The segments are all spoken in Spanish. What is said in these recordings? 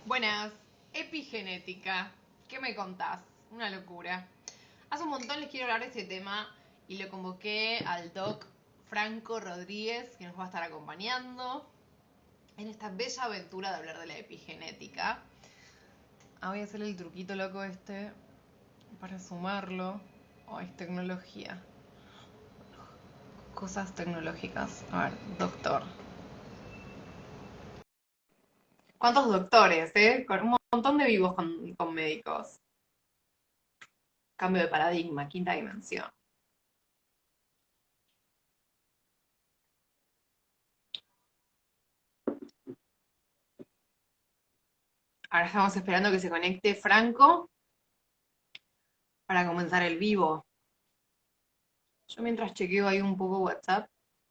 Buenas, epigenética. ¿Qué me contás? Una locura. Hace un montón les quiero hablar de este tema y le convoqué al doc Franco Rodríguez, que nos va a estar acompañando en esta bella aventura de hablar de la epigenética. Voy a hacer el truquito loco este para sumarlo. Oh, es tecnología. Cosas tecnológicas. A ver, doctor. ¿Cuántos doctores, Con un montón de vivos con médicos. Cambio de paradigma, quinta dimensión. Ahora estamos esperando que se conecte Franco para comenzar el vivo. Yo mientras chequeo ahí un poco WhatsApp.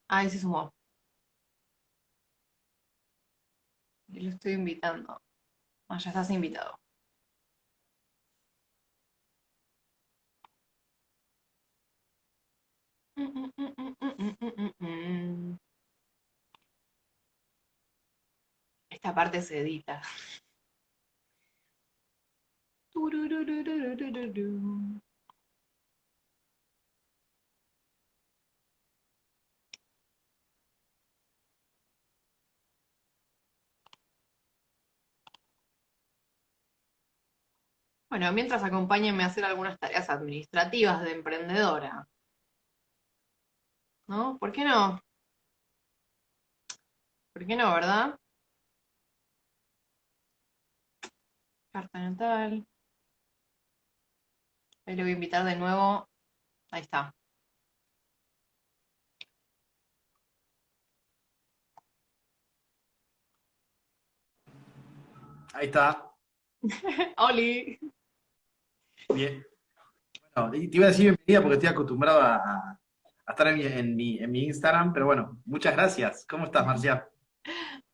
Ahí se sumó. Y lo estoy invitando. Ya estás invitado. Esta parte se edita. Bueno, mientras acompáñenme a hacer algunas tareas administrativas de emprendedora. ¿No? ¿Por qué no? ¿Por qué no, verdad? Carta natal. Ahí le voy a invitar de nuevo. Ahí está. Ahí está. Oli. Bien. Bueno, y te iba a decir bienvenida porque estoy acostumbrado a estar en mi Instagram, pero bueno, muchas gracias. ¿Cómo estás, Marcia?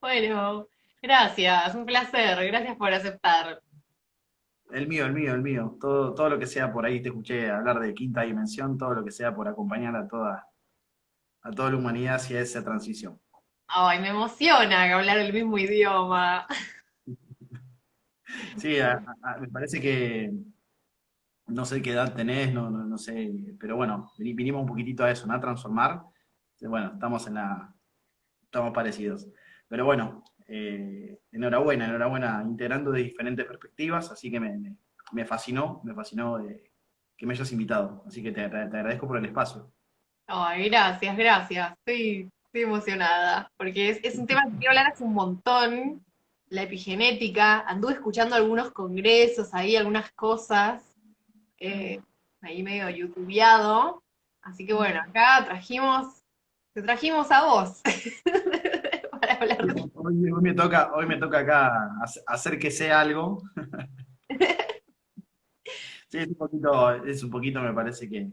Bueno, gracias, un placer, gracias por aceptar. El mío, el mío, el mío. Todo lo que sea por ahí, te escuché hablar de quinta dimensión, todo lo que sea por acompañar a toda la humanidad hacia esa transición. Ay, me emociona hablar el mismo idioma. Sí, me parece que no sé qué edad tenés, no sé, pero bueno, vinimos un poquitito a eso, ¿no? A transformar. Bueno, estamos parecidos. Pero bueno, enhorabuena, enhorabuena, integrando de diferentes perspectivas, así que me fascinó que me hayas invitado, así que te agradezco por el espacio. Ay, gracias, gracias. Estoy emocionada, porque es un tema que quiero hablar hace un montón, la epigenética. Anduve escuchando algunos congresos ahí, algunas cosas, eh, ahí medio youtubeado. Así que bueno, acá te trajimos a vos para hablar de... Hoy me toca acá hacer que sea algo. Sí, es un poquito, me parece que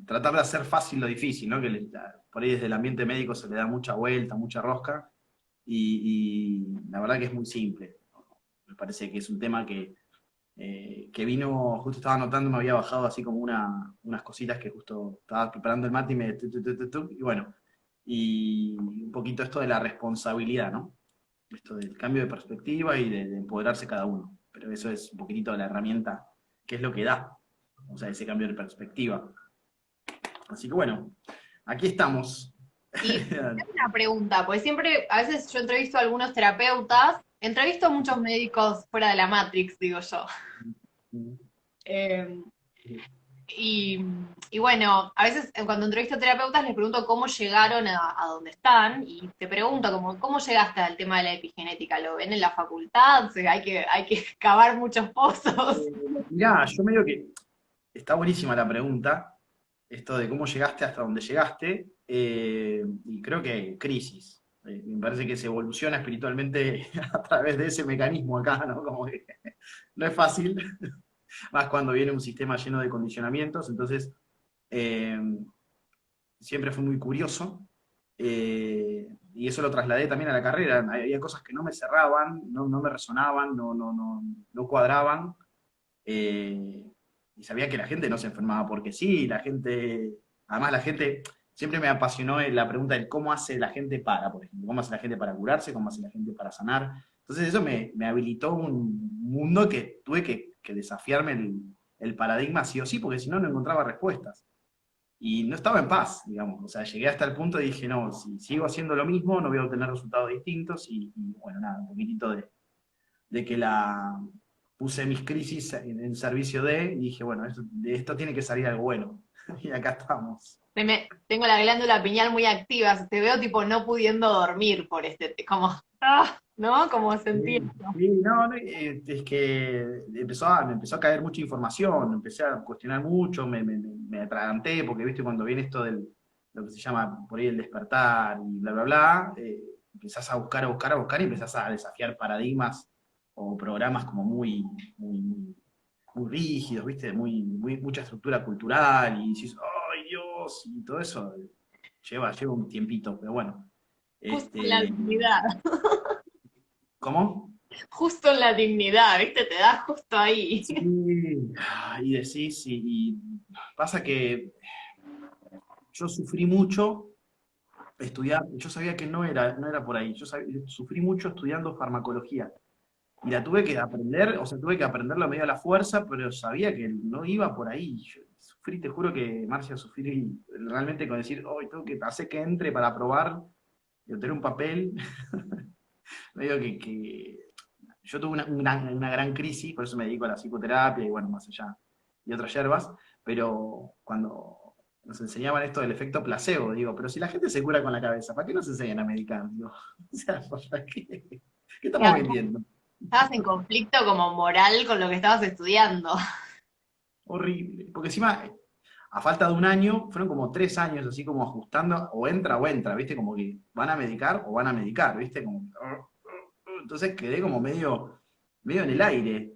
tratar de hacer fácil lo difícil, ¿no? Por ahí desde el ambiente médico se le da mucha vuelta, mucha rosca, y la verdad que es muy simple. Me parece que es un tema que vino, justo estaba anotando, me había bajado así como unas cositas que justo estaba preparando el mate y y bueno, y un poquito esto de la responsabilidad, ¿no? Esto del cambio de perspectiva y de empoderarse cada uno. Pero eso es un poquitito de la herramienta, que es lo que da, o sea, ese cambio de perspectiva. Así que bueno, aquí estamos. Y tengo una pregunta, porque siempre, a veces yo entrevisto a algunos terapeutas, entrevisto a muchos médicos fuera de la Matrix, digo yo. Eh, y, y bueno, a veces cuando entrevisto a terapeutas les pregunto cómo llegaron a donde están, y te pregunto como, ¿cómo llegaste al tema de la epigenética? ¿Lo ven en la facultad? O sea, hay que cavar muchos pozos. Mirá, yo medio que está buenísima la pregunta, esto de cómo llegaste hasta donde llegaste, y creo que crisis. Me parece que se evoluciona espiritualmente a través de ese mecanismo acá, ¿no? Como que no es fácil, más cuando viene un sistema lleno de condicionamientos, entonces eh, siempre fui muy curioso, y eso lo trasladé también a la carrera. Había cosas que no me cerraban, no me resonaban, no cuadraban, eh, y sabía que la gente no se enfermaba porque sí, además la gente, siempre me apasionó la pregunta de cómo hace la gente para, por ejemplo, cómo hace la gente para curarse, cómo hace la gente para sanar. Entonces eso me habilitó un mundo que tuve que desafiarme el paradigma sí o sí, porque si no, no encontraba respuestas. Y no estaba en paz, digamos. O sea, llegué hasta el punto y dije, no, si sigo haciendo lo mismo, no voy a obtener resultados distintos. Y bueno, nada, un poquitito de que la puse mis crisis en servicio de, y dije, bueno, de esto tiene que salir algo bueno. Y acá estamos. Tengo la glándula pineal muy activa, te veo tipo no pudiendo dormir por como, ¿no? Como sentir. Sí, sí, no, no, es que me empezó a caer mucha información, empecé a cuestionar mucho, me atraganté, porque viste cuando viene esto del, lo que se llama por ahí el despertar y bla, bla, bla, empezás a buscar, a buscar, a buscar y empezás a desafiar paradigmas o programas como muy, muy rígidos, viste, mucha estructura cultural y dices, ¡ay Dios! Y todo eso lleva un tiempito, pero bueno. Justo en la Este, dignidad, ¿Cómo? justo en la dignidad, ¿viste? Te das justo ahí. Sí, y decís, y pasa que yo sufrí mucho estudiar, yo sabía que no era por ahí, sufrí mucho estudiando farmacología, y la tuve que aprender, o sea, tuve que aprenderlo medio a la fuerza, pero sabía que no iba por ahí. Yo sufrí, te juro que, Marcia, sufrí realmente con decir, hoy tengo que hacer que entre para probar y obtener un papel, medio que yo tuve una gran crisis, por eso me dedico a la psicoterapia y bueno, más allá, y otras hierbas, pero cuando nos enseñaban esto del efecto placebo, digo, pero si la gente se cura con la cabeza, ¿para qué nos enseñan a medicar? Digo, o sea, ¿para qué? ¿Qué estamos Claro, vendiendo? estabas en conflicto como moral con lo que estabas estudiando. Horrible. Porque encima, a falta de un año, fueron como 3 años así como ajustando, o entra, ¿viste? Como que van a medicar o van a medicar, ¿viste? Como, entonces quedé como medio en el aire,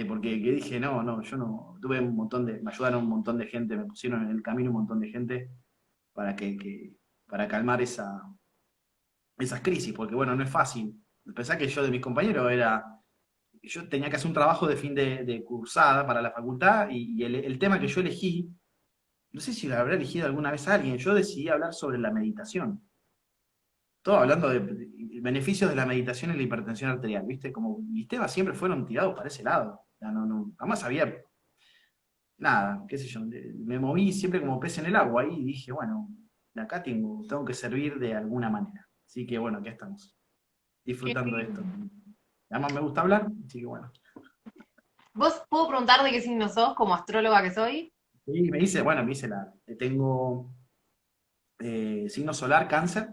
porque que dije, no, no, yo no, tuve me ayudaron un montón de gente, me pusieron en el camino un montón de gente para para calmar esas crisis, porque bueno, no es fácil. Pensá que yo de mis compañeros yo tenía que hacer un trabajo de fin de cursada para la facultad y el tema que yo elegí, no sé si lo habrá elegido alguna vez alguien, yo decidí hablar sobre la meditación. Todo hablando de beneficios de la meditación en la hipertensión arterial, ¿viste? Como mis temas siempre fueron tirados para ese lado. O sea, jamás había nada, qué sé yo. Me moví siempre como pez en el agua y dije, bueno, de acá tengo que servir de alguna manera. Así que bueno, aquí estamos, Qué disfrutando de esto. lindo. Además me gusta hablar, así que bueno. ¿Vos puedo preguntar de qué signo sos como astróloga que soy? Y tengo signo solar, cáncer,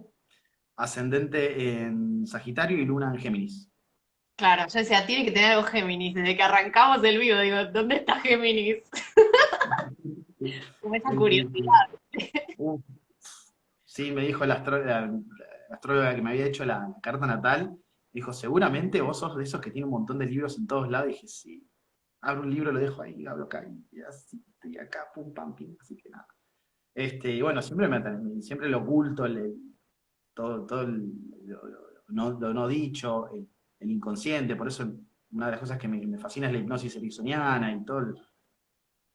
ascendente en Sagitario y luna en Géminis. Claro, yo decía, tiene que tener algo Géminis. Desde que arrancamos el vivo, digo, ¿dónde está Géminis? Como esa Sí, sí, sí. curiosidad. Uf, sí, me dijo la astróloga que me había hecho la carta natal, dijo, seguramente vos sos de esos que tiene un montón de libros en todos lados. Y dije, sí, abro un libro, lo dejo ahí, abro acá, y así, estoy acá, pum, pam, pim, así que nada. Y bueno, siempre lo oculto, todo lo no dicho, el inconsciente, por eso una de las cosas que me fascina es la hipnosis ericksoniana y todo el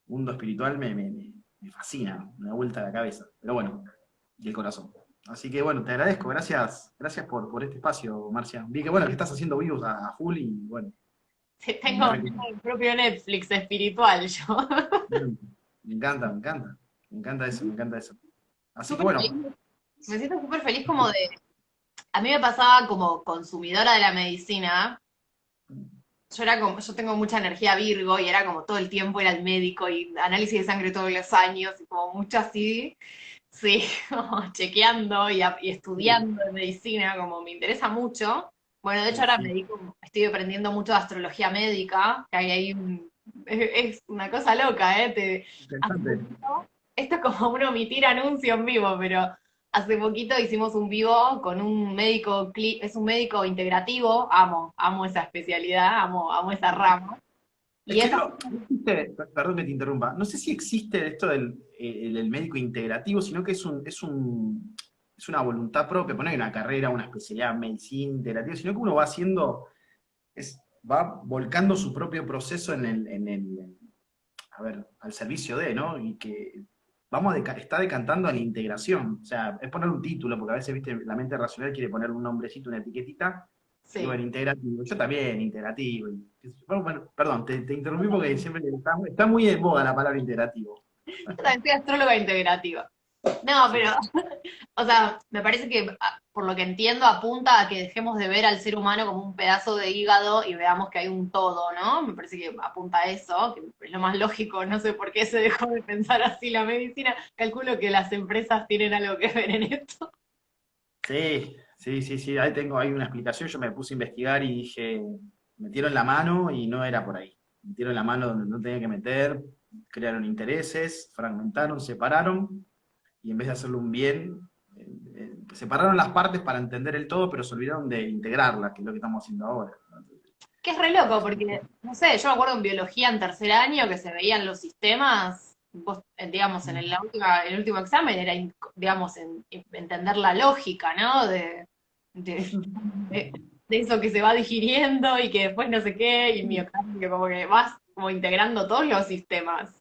mundo espiritual me fascina, me da vuelta la cabeza, pero bueno, y el corazón. Así que bueno, te agradezco, gracias por este espacio, Marcia. Vi que bueno, que estás haciendo vivos a full y bueno, Sí, me tengo mi propio Netflix espiritual yo. me encanta, me encanta, me encanta eso. Así que Súper feliz. bueno, Me siento súper feliz como de... A mí me pasaba como consumidora de la medicina. Yo tengo mucha energía Virgo y era como todo el tiempo ir al médico y análisis de sangre todos los años y como mucho así. Sí, como chequeando y estudiando de medicina, como me interesa mucho. Bueno, de hecho ahora sí, estoy aprendiendo mucho de astrología médica, que hay ahí es una cosa loca, ¿eh? Hace interesante. poquito, esto es como un omitir anuncio en vivo, pero hace poquito hicimos un vivo con un médico, es un médico integrativo, amo esa especialidad, amo esa rama. Es Y que esta no existe, perdón que te interrumpa, no sé si existe esto del médico integrativo, sino que es una voluntad propia, poner una carrera, una especialidad en medicina integrativa, sino que uno va haciendo, va volcando su propio proceso a ver, al servicio de, ¿no? Y que está decantando a la integración. O sea, es poner un título, porque a veces, viste, la mente racional quiere poner un nombrecito, una etiquetita, Y Sí. bueno, integrativo. Yo también, integrativo. Bueno, perdón, te interrumpí porque siempre está muy de moda la palabra integrativo. Yo también soy astróloga integrativa. No, Sí, pero, o sea, me parece que, por lo que entiendo, apunta a que dejemos de ver al ser humano como un pedazo de hígado y veamos que hay un todo, ¿no? Me parece que apunta a eso, que es lo más lógico. No sé por qué se dejó de pensar así la medicina. Calculo que las empresas tienen algo que ver en esto. sí, sí, sí, sí, ahí tengo, hay una explicación. Yo me puse a investigar y dije, metieron la mano y no era por ahí. Metieron la mano donde no tenía que meter, crearon intereses, fragmentaron, separaron y en vez de hacerlo un bien, separaron las partes para entender el todo, pero se olvidaron de integrarlas, que es lo que estamos haciendo ahora. Que es re loco, porque, no sé, yo me acuerdo en biología en tercer año que se veían los sistemas, vos, digamos, en el último examen era, digamos, entender la lógica, ¿no? De, de eso que se va digiriendo y que después no sé qué, y miocardio, como que vas como integrando todos los sistemas.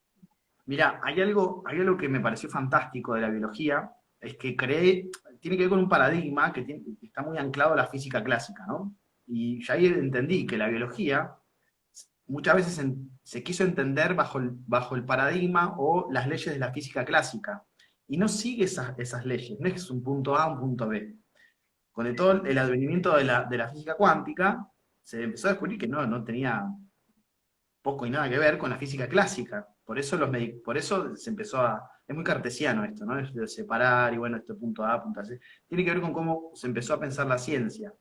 Mira, hay algo que me pareció fantástico de la biología, es que tiene que ver con un paradigma que está muy anclado a la física clásica, ¿no? Y ya ahí entendí que la biología muchas veces se quiso entender bajo el paradigma o las leyes de la física clásica, y no sigue esas leyes, no es un punto A, un punto B. Con todo el advenimiento de la física cuántica, se empezó a descubrir que no tenía poco y nada que ver con la física clásica. Por eso se empezó a. Es muy cartesiano esto, ¿no? Esto de separar y bueno, este punto A, punto C. Tiene que ver con cómo se empezó a pensar la ciencia.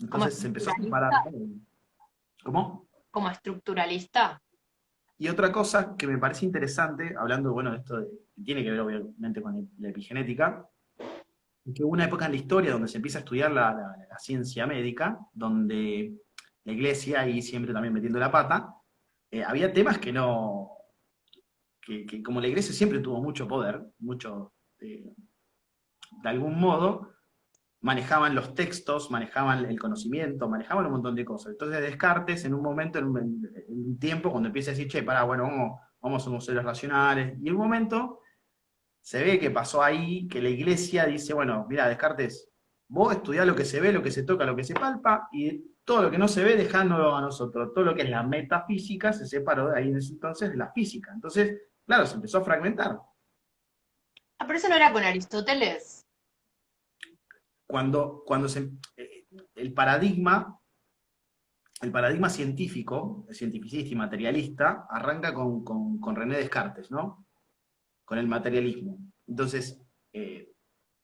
Como Entonces se empezó a separar estructuralista, todo. ¿Cómo? como estructuralista. Y otra cosa que me parece interesante, hablando, bueno, de esto que tiene que ver obviamente con la epigenética, es que hubo una época en la historia donde se empieza a estudiar la ciencia médica, donde la iglesia, y siempre también metiendo la pata, había temas que no, que como la iglesia siempre tuvo mucho poder, mucho, de algún modo, manejaban los textos, manejaban el conocimiento, manejaban un montón de cosas. Entonces Descartes, en un momento, en un tiempo, cuando empieza a decir, che, pará, bueno, vamos a unos seres racionales, y en un momento se ve que pasó ahí, que la iglesia dice, bueno, mira, Descartes, vos estudiá lo que se ve, lo que se toca, lo que se palpa, y todo lo que no se ve, dejándolo a nosotros. Todo lo que es la metafísica se separó de ahí en ese entonces de la física. Entonces, claro, se empezó a fragmentar. Ah, pero eso no era con Aristóteles. Cuando el paradigma, el paradigma científico, el cientificista y materialista, arranca con René Descartes, ¿no? Con el materialismo. Entonces,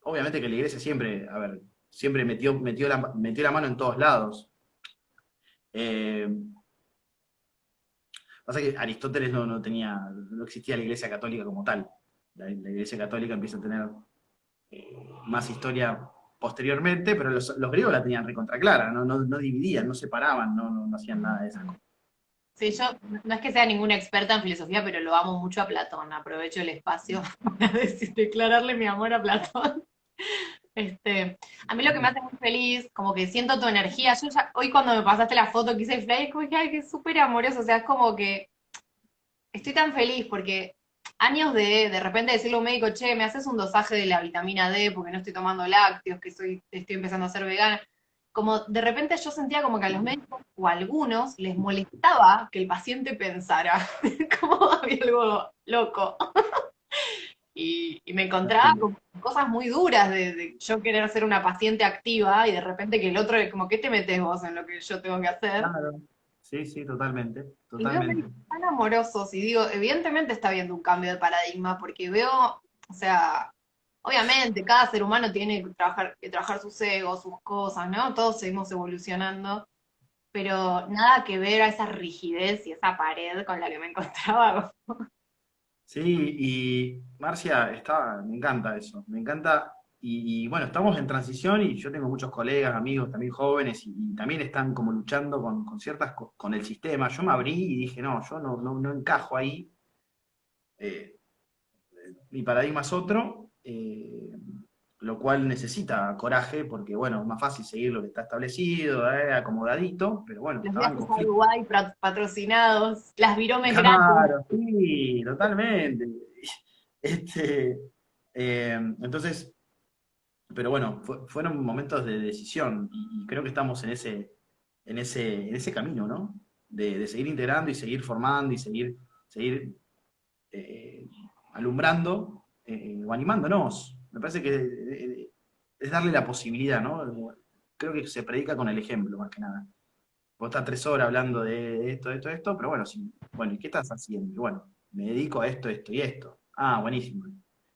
obviamente que la iglesia siempre, a ver, siempre metió la mano en todos lados. Eh, Pasa que Aristóteles no existía la iglesia católica como tal. La iglesia católica empieza a tener más historia posteriormente, pero los griegos la tenían recontra clara, no dividían, no separaban, no hacían nada de esas cosas. Sí, yo no es que sea ninguna experta en filosofía, pero lo amo mucho a Platón. Aprovecho el espacio para declararle mi amor a Platón. A mí lo que me hace muy feliz, como que siento tu energía. Hoy cuando me pasaste la foto que hice el flyer, como que, ay, que es súper amoroso. O sea, es como que estoy tan feliz porque años de repente decirle a un médico, che, me haces un dosaje de la vitamina D porque no estoy tomando lácteos, que estoy empezando a ser vegana. Como de repente yo sentía como que a los médicos o a algunos les molestaba que el paciente pensara, como había algo loco. Y me encontraba con cosas muy duras de yo querer ser una paciente activa y de repente que el otro es como, ¿qué te metes vos en lo que yo tengo que hacer? Claro. Sí, sí, totalmente, Y veo totalmente. médicos tan amorosos y digo, evidentemente está habiendo un cambio de paradigma porque veo, o sea, obviamente cada ser humano tiene que trabajar sus egos, sus cosas, ¿no? Todos seguimos evolucionando, pero nada que ver a esa rigidez y esa pared con la que me encontraba. Sí, y Marcia, me encanta eso, me encanta. Y bueno, estamos en transición y yo tengo muchos colegas, amigos también jóvenes y también están como luchando con con el sistema. Yo me abrí y dije, no, yo no encajo ahí. eh, Mi paradigma es otro, lo cual necesita coraje porque, bueno, es más fácil seguir lo que está establecido, acomodadito, pero bueno, Los estaba en viajes a conflicto. Uruguay patrocinados, las viromes gratis. Claro, sí, totalmente. Este, entonces, pero bueno, fueron momentos de decisión y creo que estamos en ese camino, ¿no? De seguir integrando y seguir formando y seguir eh, alumbrando o animándonos. Me parece que es darle la posibilidad, ¿no? Creo que se predica con el ejemplo, más que nada. Vos estás 3 horas hablando de esto, de esto, de esto, pero bueno, sí, bueno, ¿y qué estás haciendo? Y bueno, me dedico a esto, esto y esto. Ah, buenísimo.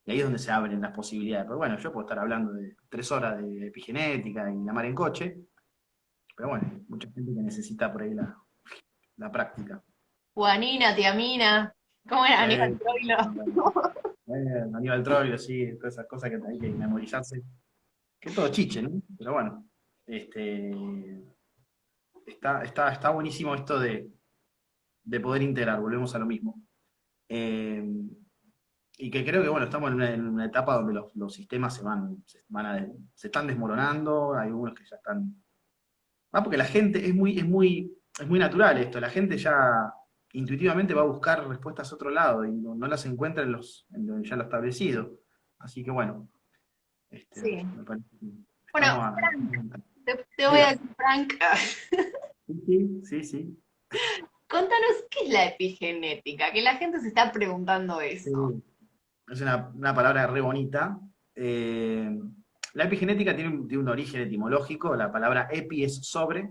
Y ahí es donde se abren las posibilidades. Pero bueno, yo puedo estar hablando de 3 horas de epigenética y la mar en coche, pero bueno, hay mucha gente que necesita por ahí la práctica. Juanina, Tiamina, ¿cómo era Aníbal Eh, Troilo? Aníbal Troilo, sí, todas esas cosas que hay que memorizarse. Que es todo chiche, ¿no? Pero bueno, este, está buenísimo esto de poder integrar, volvemos a lo mismo. Eh, y que creo que, bueno, estamos en una etapa donde los sistemas se están desmoronando, hay algunos que ya están. Ah, porque la gente es muy natural esto, la gente ya intuitivamente va a buscar respuestas a otro lado y no las encuentra en ya lo establecido. Así que bueno, Sí. me parece que Bueno, estamos a. te voy a Diga. decir, Frank, Sí, sí, sí, sí. contanos qué es la epigenética, que la gente se está preguntando eso. Sí. Es una palabra re bonita. Eh, la epigenética tiene un origen etimológico, la palabra epi es sobre,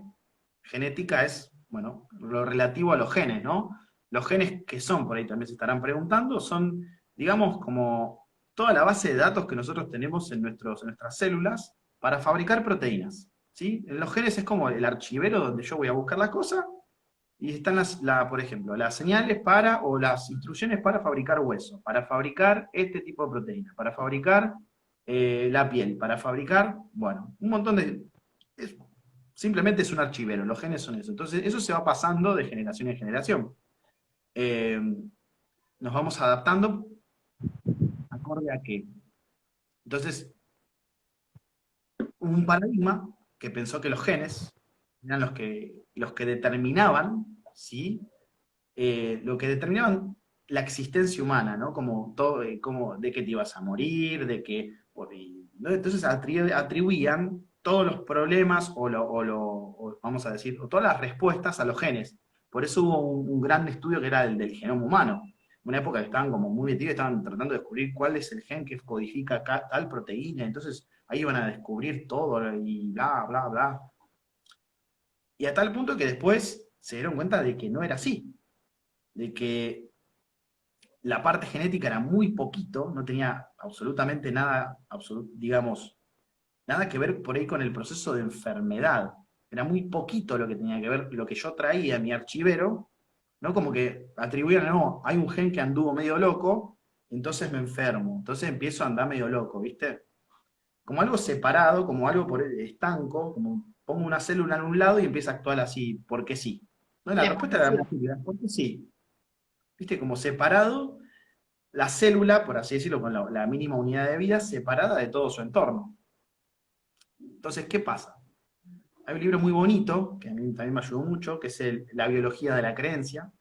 genética es, bueno, lo relativo a los genes, ¿no? Los genes que son, por ahí también se estarán preguntando, son, digamos, como toda la base de datos que nosotros tenemos en nuestras células para fabricar proteínas, ¿sí? En los genes es como el archivero donde yo voy a buscar la cosa y están por ejemplo, las señales o las instrucciones para fabricar hueso, para fabricar este tipo de proteína, para fabricar la piel, para fabricar, bueno, un montón es- simplemente es un archivero, los genes son eso. Entonces, eso se va pasando de generación en generación. Eh, Nos vamos adaptando acorde a qué. Entonces, hubo un paradigma que pensó que los genes eran los que determinaban, ¿sí? Lo que determinaban la existencia humana, ¿no? Como todo, como de que te ibas a morir, ¿no? Entonces atribuían todos los problemas o vamos a decir, o todas las respuestas a los genes. Por eso hubo un gran estudio que era el del genoma humano. Una época que estaban como muy metidos, estaban tratando de descubrir cuál es el gen que codifica tal proteína, entonces ahí iban a descubrir todo y bla, bla, bla. Y a tal punto que después se dieron cuenta de que no era así, de que la parte genética era muy poquito, no tenía absolutamente nada, digamos, nada que ver por ahí con el proceso de enfermedad. Era muy poquito lo que tenía que ver, lo que yo traía a mi archivero, ¿no? Como que atribuían, no, hay un gen que anduvo medio loco, entonces me enfermo, entonces empiezo a andar medio loco, ¿viste? Como algo separado, como algo por estanco, como pongo una célula en un lado y empieza a actuar así, porque sí. No, la Le respuesta era muy simple, porque sí. ¿Viste? Como separado la célula, por así decirlo, con la mínima unidad de vida, separada de todo su entorno. Entonces, ¿qué pasa? Hay un libro muy bonito, que a mí también me ayudó mucho, que es La biología de la creencia,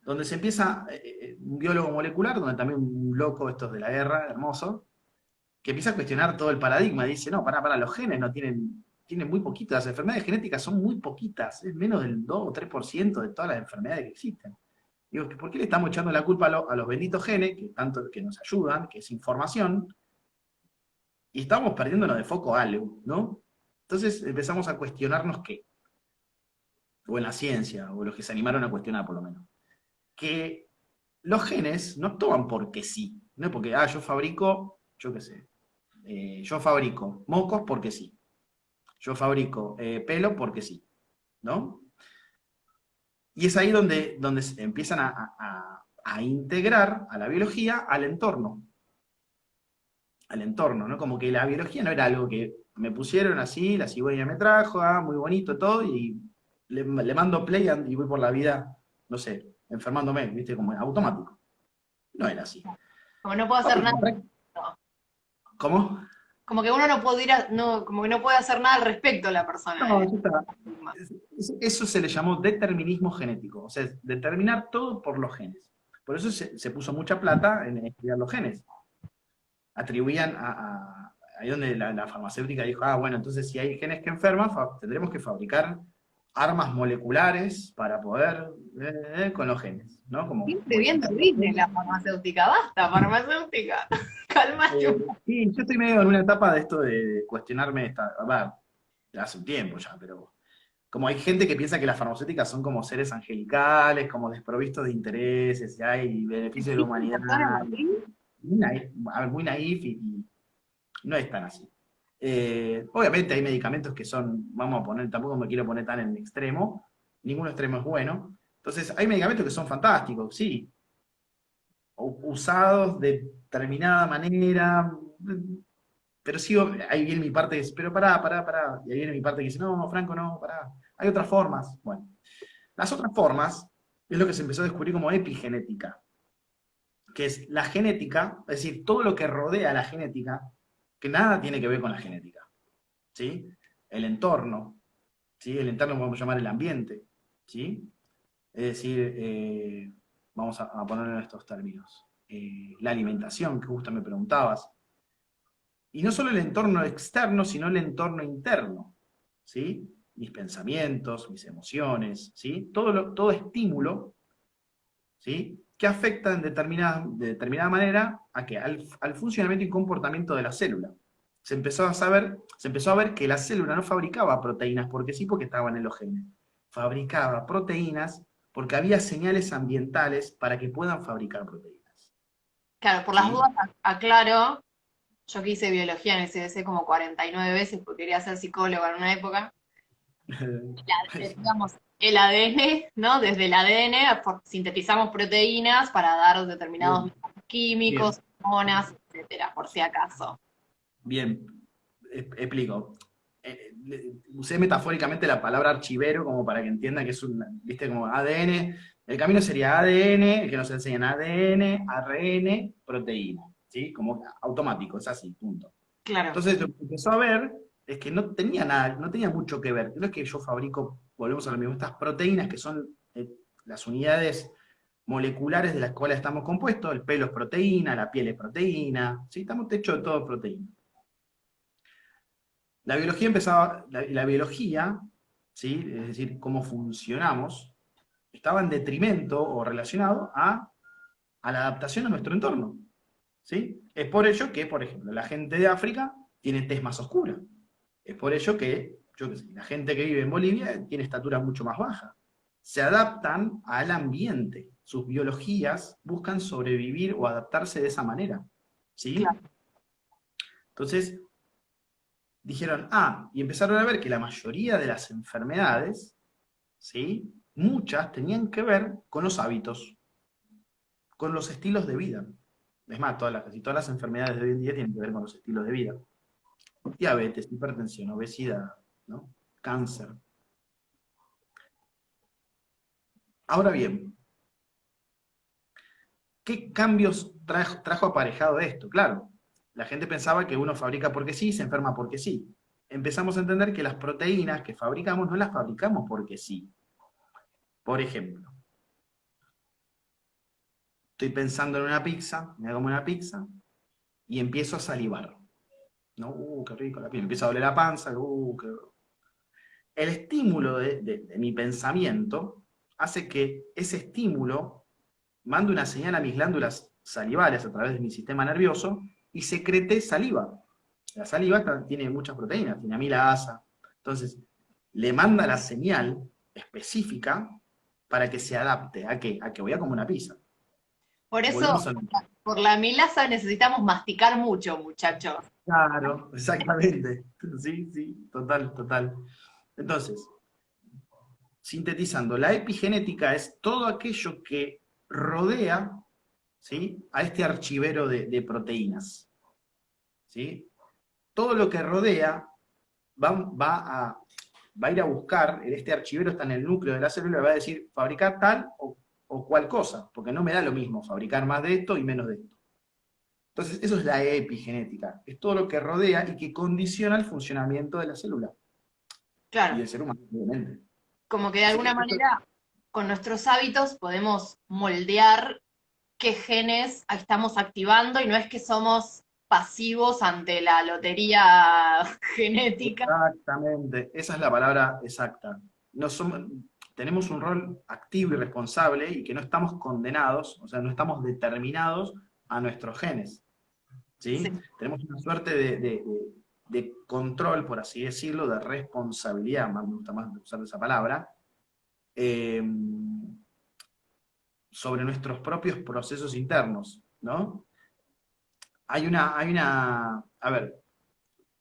donde se empieza, un biólogo molecular, donde también un loco, estos de la guerra, hermoso, que empieza a cuestionar todo el paradigma, dice, no, los genes no tienen muy poquitas, las enfermedades genéticas son muy poquitas, es menos del 2 o 3% de todas las enfermedades que existen. Digo, ¿por qué le estamos echando la culpa a los benditos genes, que tanto que nos ayudan, que es información, y estamos perdiéndonos de foco algo, ¿no? Entonces empezamos a cuestionarnos qué, o en la ciencia, o los que se animaron a cuestionar por lo menos, que los genes no actúan porque sí, no es porque, yo fabrico, yo qué sé, yo fabrico mocos porque sí, yo fabrico pelo porque sí, ¿no? Y es ahí donde se empiezan a integrar a la biología al entorno, ¿no? Como que la biología no era algo que me pusieron así, la cigüeña me trajo, muy bonito todo, y le mando play y voy por la vida, no sé, enfermándome, ¿viste? Como automático. No era así. como no puedo hacer Porque nada, no. ¿Cómo? Como que uno no puede no, como que no puede hacer nada al respecto la persona. No, ya está. Eso se le llamó determinismo genético, o sea, es determinar todo por los genes. Por eso se puso mucha plata en estudiar los genes. Atribuían ahí donde la farmacéutica dijo, bueno, entonces si hay genes que enferman, tendremos que fabricar armas moleculares para poder con los genes, ¿no? Como Siempre viendo modificar los Disney genes. la farmacéutica, basta, farmacéutica. Calmate un poco. Sí, yo estoy medio en una etapa de esto de cuestionarme hace un tiempo ya, pero como hay gente que piensa que las farmacéuticas son como seres angelicales, como desprovistos de intereses, y hay beneficios de la ¿Existe un humanidad, doctor así? muy naif y no es tan así. Obviamente hay medicamentos que son, vamos a poner, tampoco me quiero poner tan en el extremo, ningún extremo es bueno. Entonces, hay medicamentos que son fantásticos, sí, usados de determinada manera, pero sí, ahí viene mi parte que dice, pero pará, y ahí viene mi parte que dice, no, Franco, no, pará, hay otras formas. Bueno, las otras formas es lo que se empezó a descubrir como epigenética, que es la genética, es decir, todo lo que rodea a la genética, que nada tiene que ver con la genética, ¿sí? El entorno, ¿sí? El entorno podemos llamar el ambiente, ¿sí? Es decir, vamos a ponerlo en estos términos. La alimentación, que justo me preguntabas, y no solo el entorno externo, sino el entorno interno, ¿sí? Mis pensamientos, mis emociones, ¿sí? Todo estímulo, ¿sí? Que afecta de determinada manera a que al funcionamiento y comportamiento de la célula. Se empezó a ver que la célula no fabricaba proteínas porque sí, porque estaban en los genes. Fabricaba proteínas porque había señales ambientales para que puedan fabricar proteínas. Claro, por las ¿Sí? dudas aclaro, yo que hice biología en el CBC como 49 veces porque quería ser psicóloga en una época. Digamos, el ADN, ¿no? Desde el ADN sintetizamos proteínas para dar determinados Bien, químicos, bien. hormonas, etcétera, por si acaso. Bien, explico. Usé metafóricamente la palabra archivero como para que entiendan que es un, viste, como ADN. El camino sería ADN, el que nos enseñan ADN, ARN, proteína, ¿sí? Como automático, es así, punto. Claro. Entonces lo que empezó a ver es que no tenía nada, no tenía mucho que ver. No es que yo fabrico, volvemos a lo mismo, estas proteínas que son las unidades moleculares de las cuales estamos compuestos, el pelo es proteína, la piel es proteína, ¿sí? Estamos hechos de todo proteína. La biología empezaba, la biología, ¿sí? Es decir, cómo funcionamos, estaba en detrimento o relacionado a la adaptación a nuestro entorno. ¿Sí? Es por ello que, por ejemplo, la gente de África tiene tez más oscura. Es por ello que, yo qué sé, la gente que vive en Bolivia tiene estatura mucho más baja. Se adaptan al ambiente. Sus biologías buscan sobrevivir o adaptarse de esa manera. ¿Sí? Claro. Entonces, dijeron, y empezaron a ver que la mayoría de las enfermedades, ¿sí? Muchas tenían que ver con los hábitos, con los estilos de vida. Es más, casi todas las enfermedades de hoy en día tienen que ver con los estilos de vida. Diabetes, hipertensión, obesidad, ¿no? Cáncer. Ahora bien, ¿qué cambios trajo aparejado esto? Claro, la gente pensaba que uno fabrica porque sí, se enferma porque sí. Empezamos a entender que las proteínas que fabricamos no las fabricamos porque sí. Por ejemplo, estoy pensando en una pizza, me hago una pizza y empiezo a salivar. ¿No? Qué rico la piel. Empieza a doler la panza. El estímulo de mi pensamiento hace que ese estímulo mande una señal a mis glándulas salivales a través de mi sistema nervioso y secrete saliva. La saliva tiene muchas proteínas, tiene amilasa. Entonces, le manda la señal específica para que se adapte. ¿A qué? A que voy a comer una pizza. Por eso, Volvemos al... por la milasa necesitamos masticar mucho, muchachos. Claro, exactamente. Sí, sí, total. Entonces, sintetizando, la epigenética es todo aquello que rodea, ¿sí? A este archivero de proteínas. ¿Sí? Todo lo que rodea va a ir a buscar, en este archivero está en el núcleo de la célula, va a decir fabricar tal o cual cosa, porque no me da lo mismo fabricar más de esto y menos de esto. Entonces, eso es la epigenética, es todo lo que rodea y que condiciona el funcionamiento de la célula y Claro, del ser humano, obviamente. como que de Así que alguna manera con nuestros hábitos podemos moldear qué genes estamos activando y no es que somos pasivos ante la lotería genética. Exactamente, esa es la palabra exacta. No somos, tenemos un rol activo y responsable y que no estamos condenados, o sea, no estamos determinados a nuestros genes, Sí. ¿sí? Tenemos una suerte de control, por así decirlo, de responsabilidad, me gusta más usar esa palabra, eh, sobre nuestros propios procesos internos, ¿no? A ver,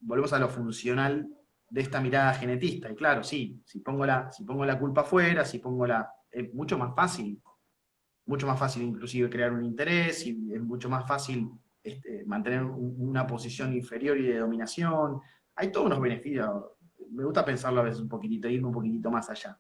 volvemos a lo funcional de esta mirada genetista. Y claro, sí, si pongo la culpa afuera, si pongo la. Es mucho más fácil inclusive crear un interés, y es mucho más fácil mantener una posición inferior y de dominación. Hay todos unos beneficios. Me gusta pensarlo a veces un poquitito, irme un poquitito más allá.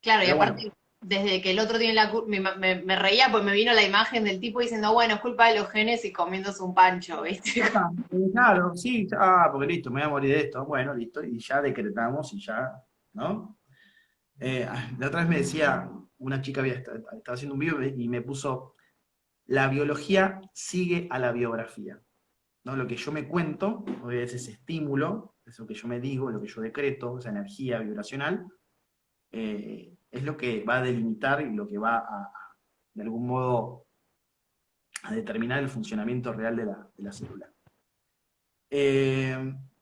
Claro, y Pero bueno, aparte, desde que el otro tiene la culpa, me reía porque me vino la imagen del tipo diciendo, bueno, es culpa de los genes y comiéndose un pancho, ¿viste? ya está. Claro, sí, porque listo, me voy a morir de esto. Bueno, listo, y ya decretamos y ya, ¿no? La otra vez me decía, una chica estaba haciendo un video y me puso, la biología sigue a la biografía, ¿no? Lo que yo me cuento, es ese estímulo, eso que yo me digo, lo que yo decreto, esa energía vibracional, es lo que va a delimitar y lo que va de algún modo, a determinar el funcionamiento real de la célula.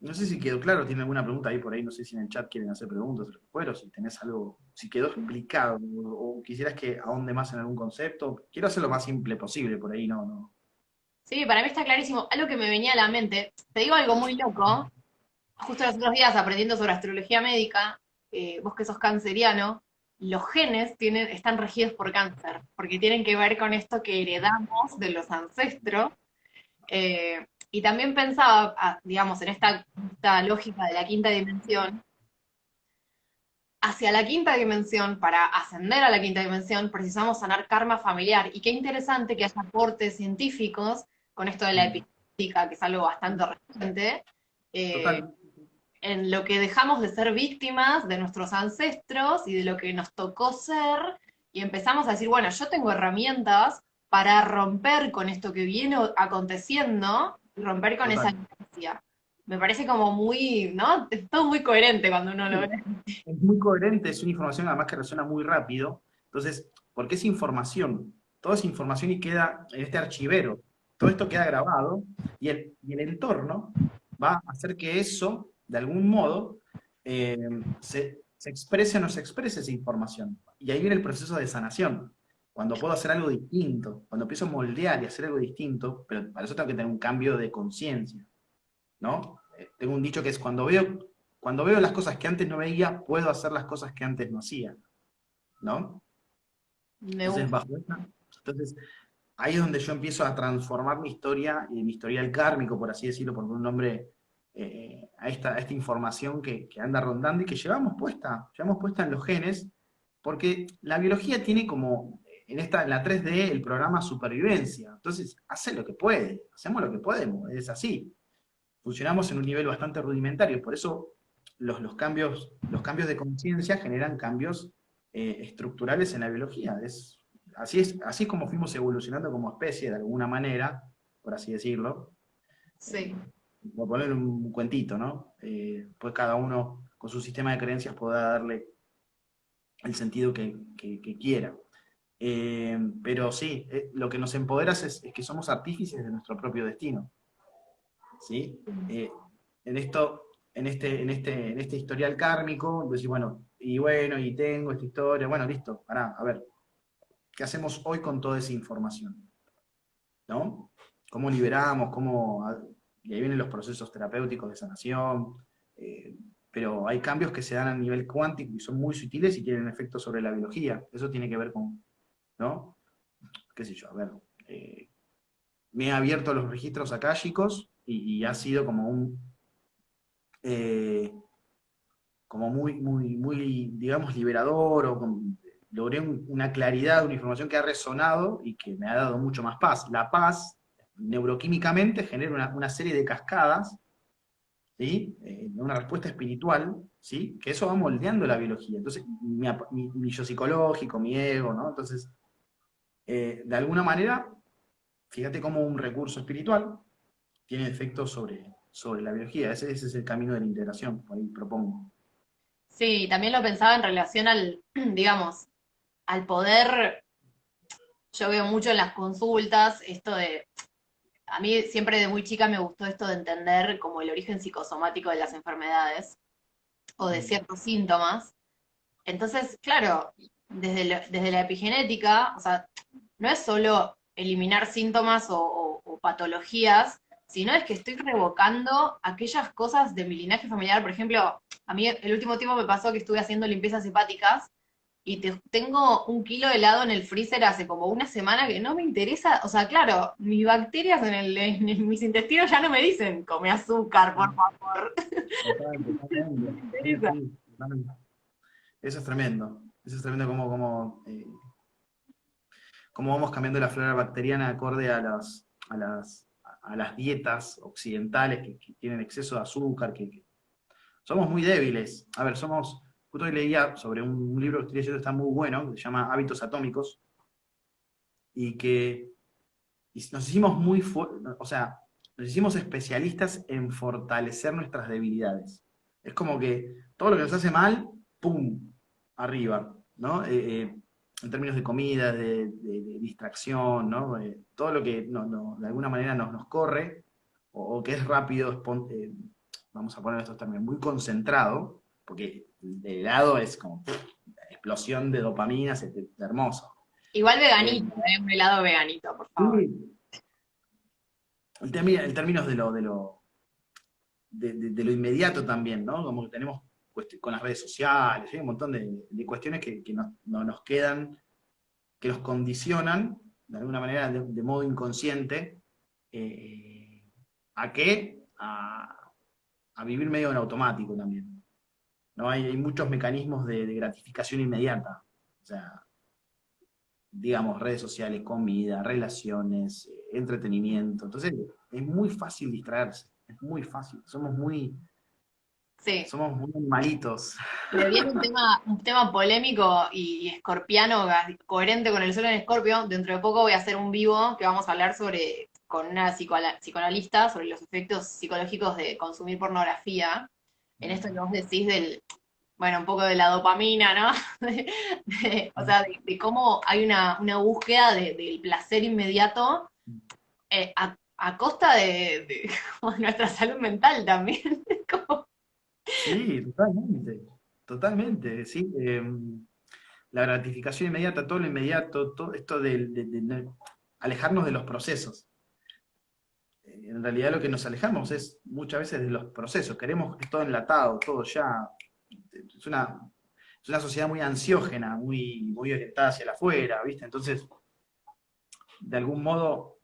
No sé si quedó claro, tiene alguna pregunta ahí por ahí, no sé si en el chat quieren hacer preguntas o lo que fuera, o si tenés algo, si quedó explicado, o quisieras que ahonde más en algún concepto. Quiero hacerlo lo más simple posible, por ahí no. Sí, para mí está clarísimo. Algo que me venía a la mente, te digo algo muy loco, justo los otros días aprendiendo sobre astrología médica, vos que sos canceriano, los genes están regidos por cáncer, porque tienen que ver con esto que heredamos de los ancestros. Y también pensaba, digamos, en esta lógica de la quinta dimensión, hacia la quinta dimensión, para ascender a la quinta dimensión, precisamos sanar karma familiar. Y qué interesante que haya aportes científicos con esto de la Mm, epigenética, que es algo bastante reciente, eh, total. en lo que dejamos de ser víctimas de nuestros ancestros y de lo que nos tocó ser, y empezamos a decir, bueno, yo tengo herramientas para romper con esto que viene aconteciendo y romper con esa Total. inercia. Me parece como muy, ¿no? Es todo muy coherente cuando uno lo Sí, ve. es muy coherente, es una información además que resuena muy rápido. Entonces, porque es información, toda esa información y queda en este archivero, todo esto queda grabado y el entorno va a hacer que eso, de algún modo, eh, se exprese o no se exprese esa información. Y ahí viene el proceso de sanación. Cuando puedo hacer algo distinto, cuando empiezo a moldear y hacer algo distinto, pero para eso tengo que tener un cambio de conciencia, ¿no? Tengo un dicho que es cuando veo las cosas que antes no veía, puedo hacer las cosas que antes no hacía, ¿no? Me Entonces, gusta. entonces, ahí es donde yo empiezo a transformar mi historia y mi historial kármico, por así decirlo, por un nombre, a esta información que anda rondando y que llevamos puesta en los genes, porque la biología tiene como, en la 3D, el programa supervivencia. Entonces, hace lo que puede, hacemos lo que podemos, es así. Funcionamos en un nivel bastante rudimentario, por eso los cambios de conciencia generan cambios estructurales en la biología. Así es como fuimos evolucionando como especie, de alguna manera, por así decirlo. Sí. Por poner un cuentito, ¿no? Pues cada uno con su sistema de creencias podrá darle el sentido que quiera. Pero sí, lo que nos empodera es que somos artífices de nuestro propio destino. ¿Sí? En esto, en este historial kármico, decís, bueno, y tengo esta historia, bueno, listo, pará, a ver, ¿qué hacemos hoy con toda esa información? ¿No? ¿Cómo liberamos? Y ahí vienen los procesos terapéuticos de sanación, eh, pero hay cambios que se dan a nivel cuántico y son muy sutiles y tienen efectos sobre la biología. Eso tiene que ver con, ¿no? ¿Qué sé yo? A ver, me he abierto los registros akáshicos y ha sido como eh, como muy, digamos, liberador, logré una claridad, una información que ha resonado y que me ha dado mucho más paz. La paz, neuroquímicamente, genera una serie de cascadas, ¿sí? Una respuesta espiritual, ¿sí? Que eso va moldeando la biología. Entonces, mi yo psicológico, mi ego, ¿no? Entonces, de alguna manera, fíjate cómo un recurso espiritual tiene efectos sobre la biología. Ese es el camino de la integración, por ahí propongo. Sí, también lo pensaba en relación al, digamos, al poder, yo veo mucho en las consultas esto de, a mí siempre de muy chica me gustó esto de entender como el origen psicosomático de las enfermedades o de Mm. ciertos síntomas. Entonces, claro, desde la epigenética, o sea, no es solo eliminar síntomas o patologías, sino es que estoy revocando aquellas cosas de mi linaje familiar. Por ejemplo, a mí el último tiempo me pasó que estuve haciendo limpiezas hepáticas y tengo 1 kilo de helado en el freezer hace como una semana que no me interesa. O sea, claro, mis bacterias en mis intestinos ya no me dicen come azúcar, por favor. Totalmente. No me Sí, interesa. sí, totalmente. Eso es tremendo. Eso es tremendo cómo vamos cambiando la flora bacteriana acorde a las dietas occidentales que tienen exceso de azúcar, que somos muy débiles. A ver, justo hoy leía sobre un libro que estoy leyendo, está muy bueno, que se llama Hábitos Atómicos, y que nos hicimos o sea, nos hicimos especialistas en fortalecer nuestras debilidades. Es como que todo lo que nos hace mal, ¡pum! Arriba, ¿no? En términos de comida, de distracción, ¿no? Todo lo que de alguna manera nos corre, o que es rápido, vamos a poner estos términos, muy concentrado, porque el helado es como explosión de dopamina, hermoso. Igual Eh, veganito, un helado veganito, por favor. sí, en términos de lo inmediato también, ¿no? Como que tenemos con las redes sociales, hay un montón de cuestiones que no nos quedan, que nos condicionan, de alguna manera, de modo inconsciente, eh, ¿a qué? A vivir medio en automático también. ¿No? Hay muchos mecanismos de gratificación inmediata. O sea, digamos, redes sociales, comida, relaciones, entretenimiento. Entonces, es muy fácil distraerse, es muy fácil. Sí. Somos muy malitos. Pero viene un tema polémico y escorpiano, coherente con el sol en Escorpio. Dentro de poco voy a hacer un vivo que vamos a hablar con una psicoanalista sobre los efectos psicológicos de consumir pornografía. En esto que vos decís bueno, un poco de la dopamina, ¿no? O sea, de cómo hay una búsqueda del placer inmediato a costa de como nuestra salud mental también. Como- Sí, totalmente, totalmente, sí. La gratificación inmediata, todo lo inmediato, todo esto de alejarnos de los procesos. En realidad lo que nos alejamos es muchas veces de los procesos. Queremos que todo enlatado, todo ya. Es una, es una sociedad muy ansiógena, muy orientada hacia el afuera, ¿viste? Entonces, de algún modo,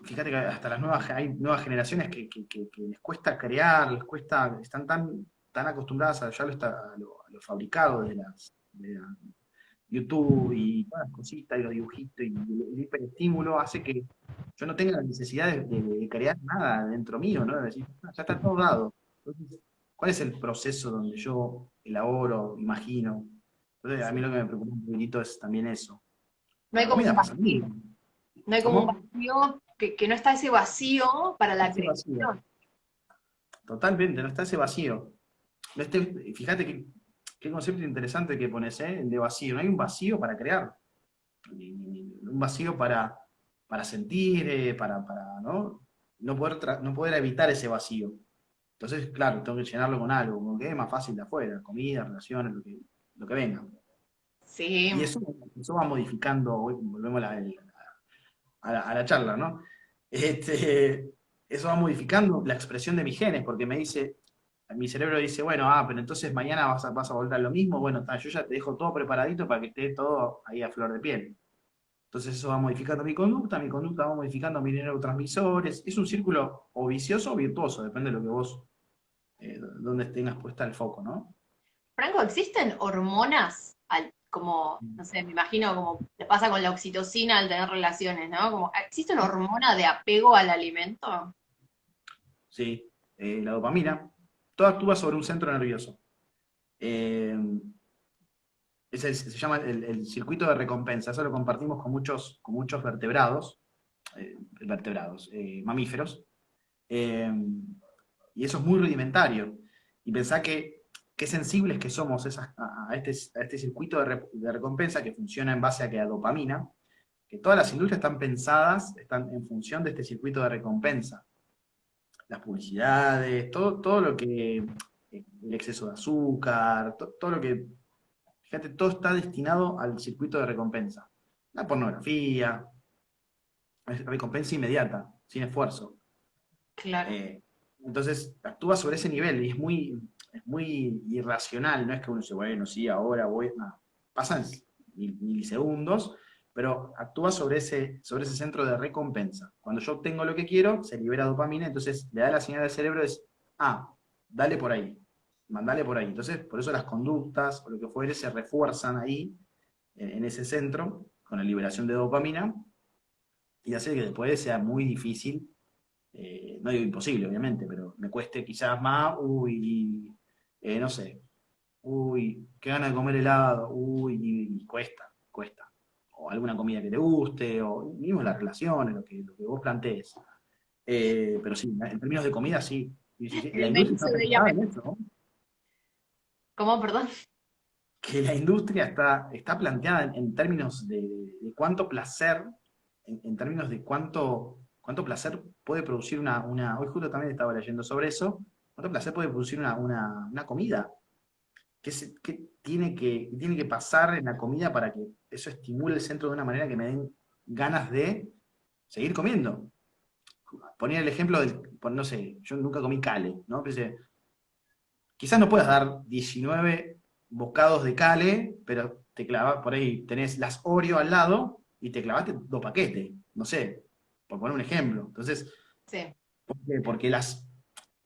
fíjate que hasta hay nuevas generaciones que les cuesta crear, están tan acostumbradas a ya a lo fabricado de YouTube y todas las cositas y los dibujitos y el hiperestímulo hace que yo no tenga la necesidad de crear nada dentro mío, ¿no? De decir, "Ah, ya está todo dado. Entonces, ¿cuál es el proceso donde yo elaboro, imagino? Entonces, a mí lo que me preocupa un poquitito es también eso. no Con hay la como un comida pasa lo vacío. mismo. No hay como un ¿Cómo? vacío, que no está ese vacío para la Ese vacío. creación. Totalmente, no está ese vacío. Fíjate qué concepto interesante que pones, ¿eh? El de vacío. No hay un vacío para crear, un vacío para sentir, ¿no? No poder evitar ese vacío. Entonces, claro, tengo que llenarlo con algo, como que es más fácil de afuera, comida, relaciones, lo que venga. Sí, Y eso va modificando, volvemos a la charla, ¿no? Este, eso va modificando la expresión de mis genes, porque mi cerebro dice, bueno, pero entonces mañana vas a volver a lo mismo, bueno, yo ya te dejo todo preparadito para que esté todo ahí a flor de piel. Entonces eso va modificando mi conducta va modificando mis neurotransmisores. Es un círculo o vicioso o virtuoso, depende de lo que vos, donde tengas puesta el foco, ¿no? Franco, ¿existen hormonas como, no sé, me imagino como te pasa con la oxitocina al tener relaciones, ¿no? Como, ¿existe una hormona de apego al alimento? Sí, la dopamina. Todo actúa sobre un centro nervioso. Eh, se llama el circuito de recompensa. Eso lo compartimos con muchos vertebrados. vertebrados, mamíferos. Eh, y eso es muy rudimentario. Y pensá que qué sensibles que somos a este circuito de recompensa que funciona en base a que a dopamina, que todas las industrias están pensadas, están en función de este circuito de recompensa. Las publicidades, todo lo que, el exceso de azúcar, todo lo que, fíjate, todo está destinado al circuito de recompensa. La pornografía, es recompensa inmediata, sin esfuerzo. Claro. Eh, entonces actúa sobre ese nivel y es muy irracional, no es que uno dice, bueno, sí, ahora voy, no. Pasan milisegundos, pero actúa sobre ese centro de recompensa. Cuando yo obtengo lo que quiero, se libera dopamina, entonces le da la señal al cerebro, es, dale por ahí, mandale por ahí. Entonces, por eso las conductas o lo que fuere se refuerzan ahí, en ese centro, con la liberación de dopamina, y hace que después sea muy difícil, no digo imposible, obviamente, pero me cueste quizás más, no sé, qué gana de comer helado, y cuesta. O alguna comida que te guste, o mismo las relaciones, lo que vos plantees. Pero sí, en términos de comida, sí. Sí, sí, sí. La El industria menú está se veía pensada en mejor. eso, ¿no? ¿Cómo, perdón? Que la industria está planteada en términos de cuánto placer, en términos de cuánto placer puede producir hoy justo también estaba leyendo sobre eso, cuánto placer puede producir una comida. ¿Qué tiene que pasar en la comida para que eso estimule el centro de una manera que me den ganas de seguir comiendo? Ponía el ejemplo no sé, yo nunca comí cale, ¿no? Pensé, quizás no puedas dar 19 bocados de cale, pero te clavas, por ahí tenés las Oreo al lado y te clavaste 2 paquetes, no sé, por poner un ejemplo. Entonces, Sí. ¿por qué?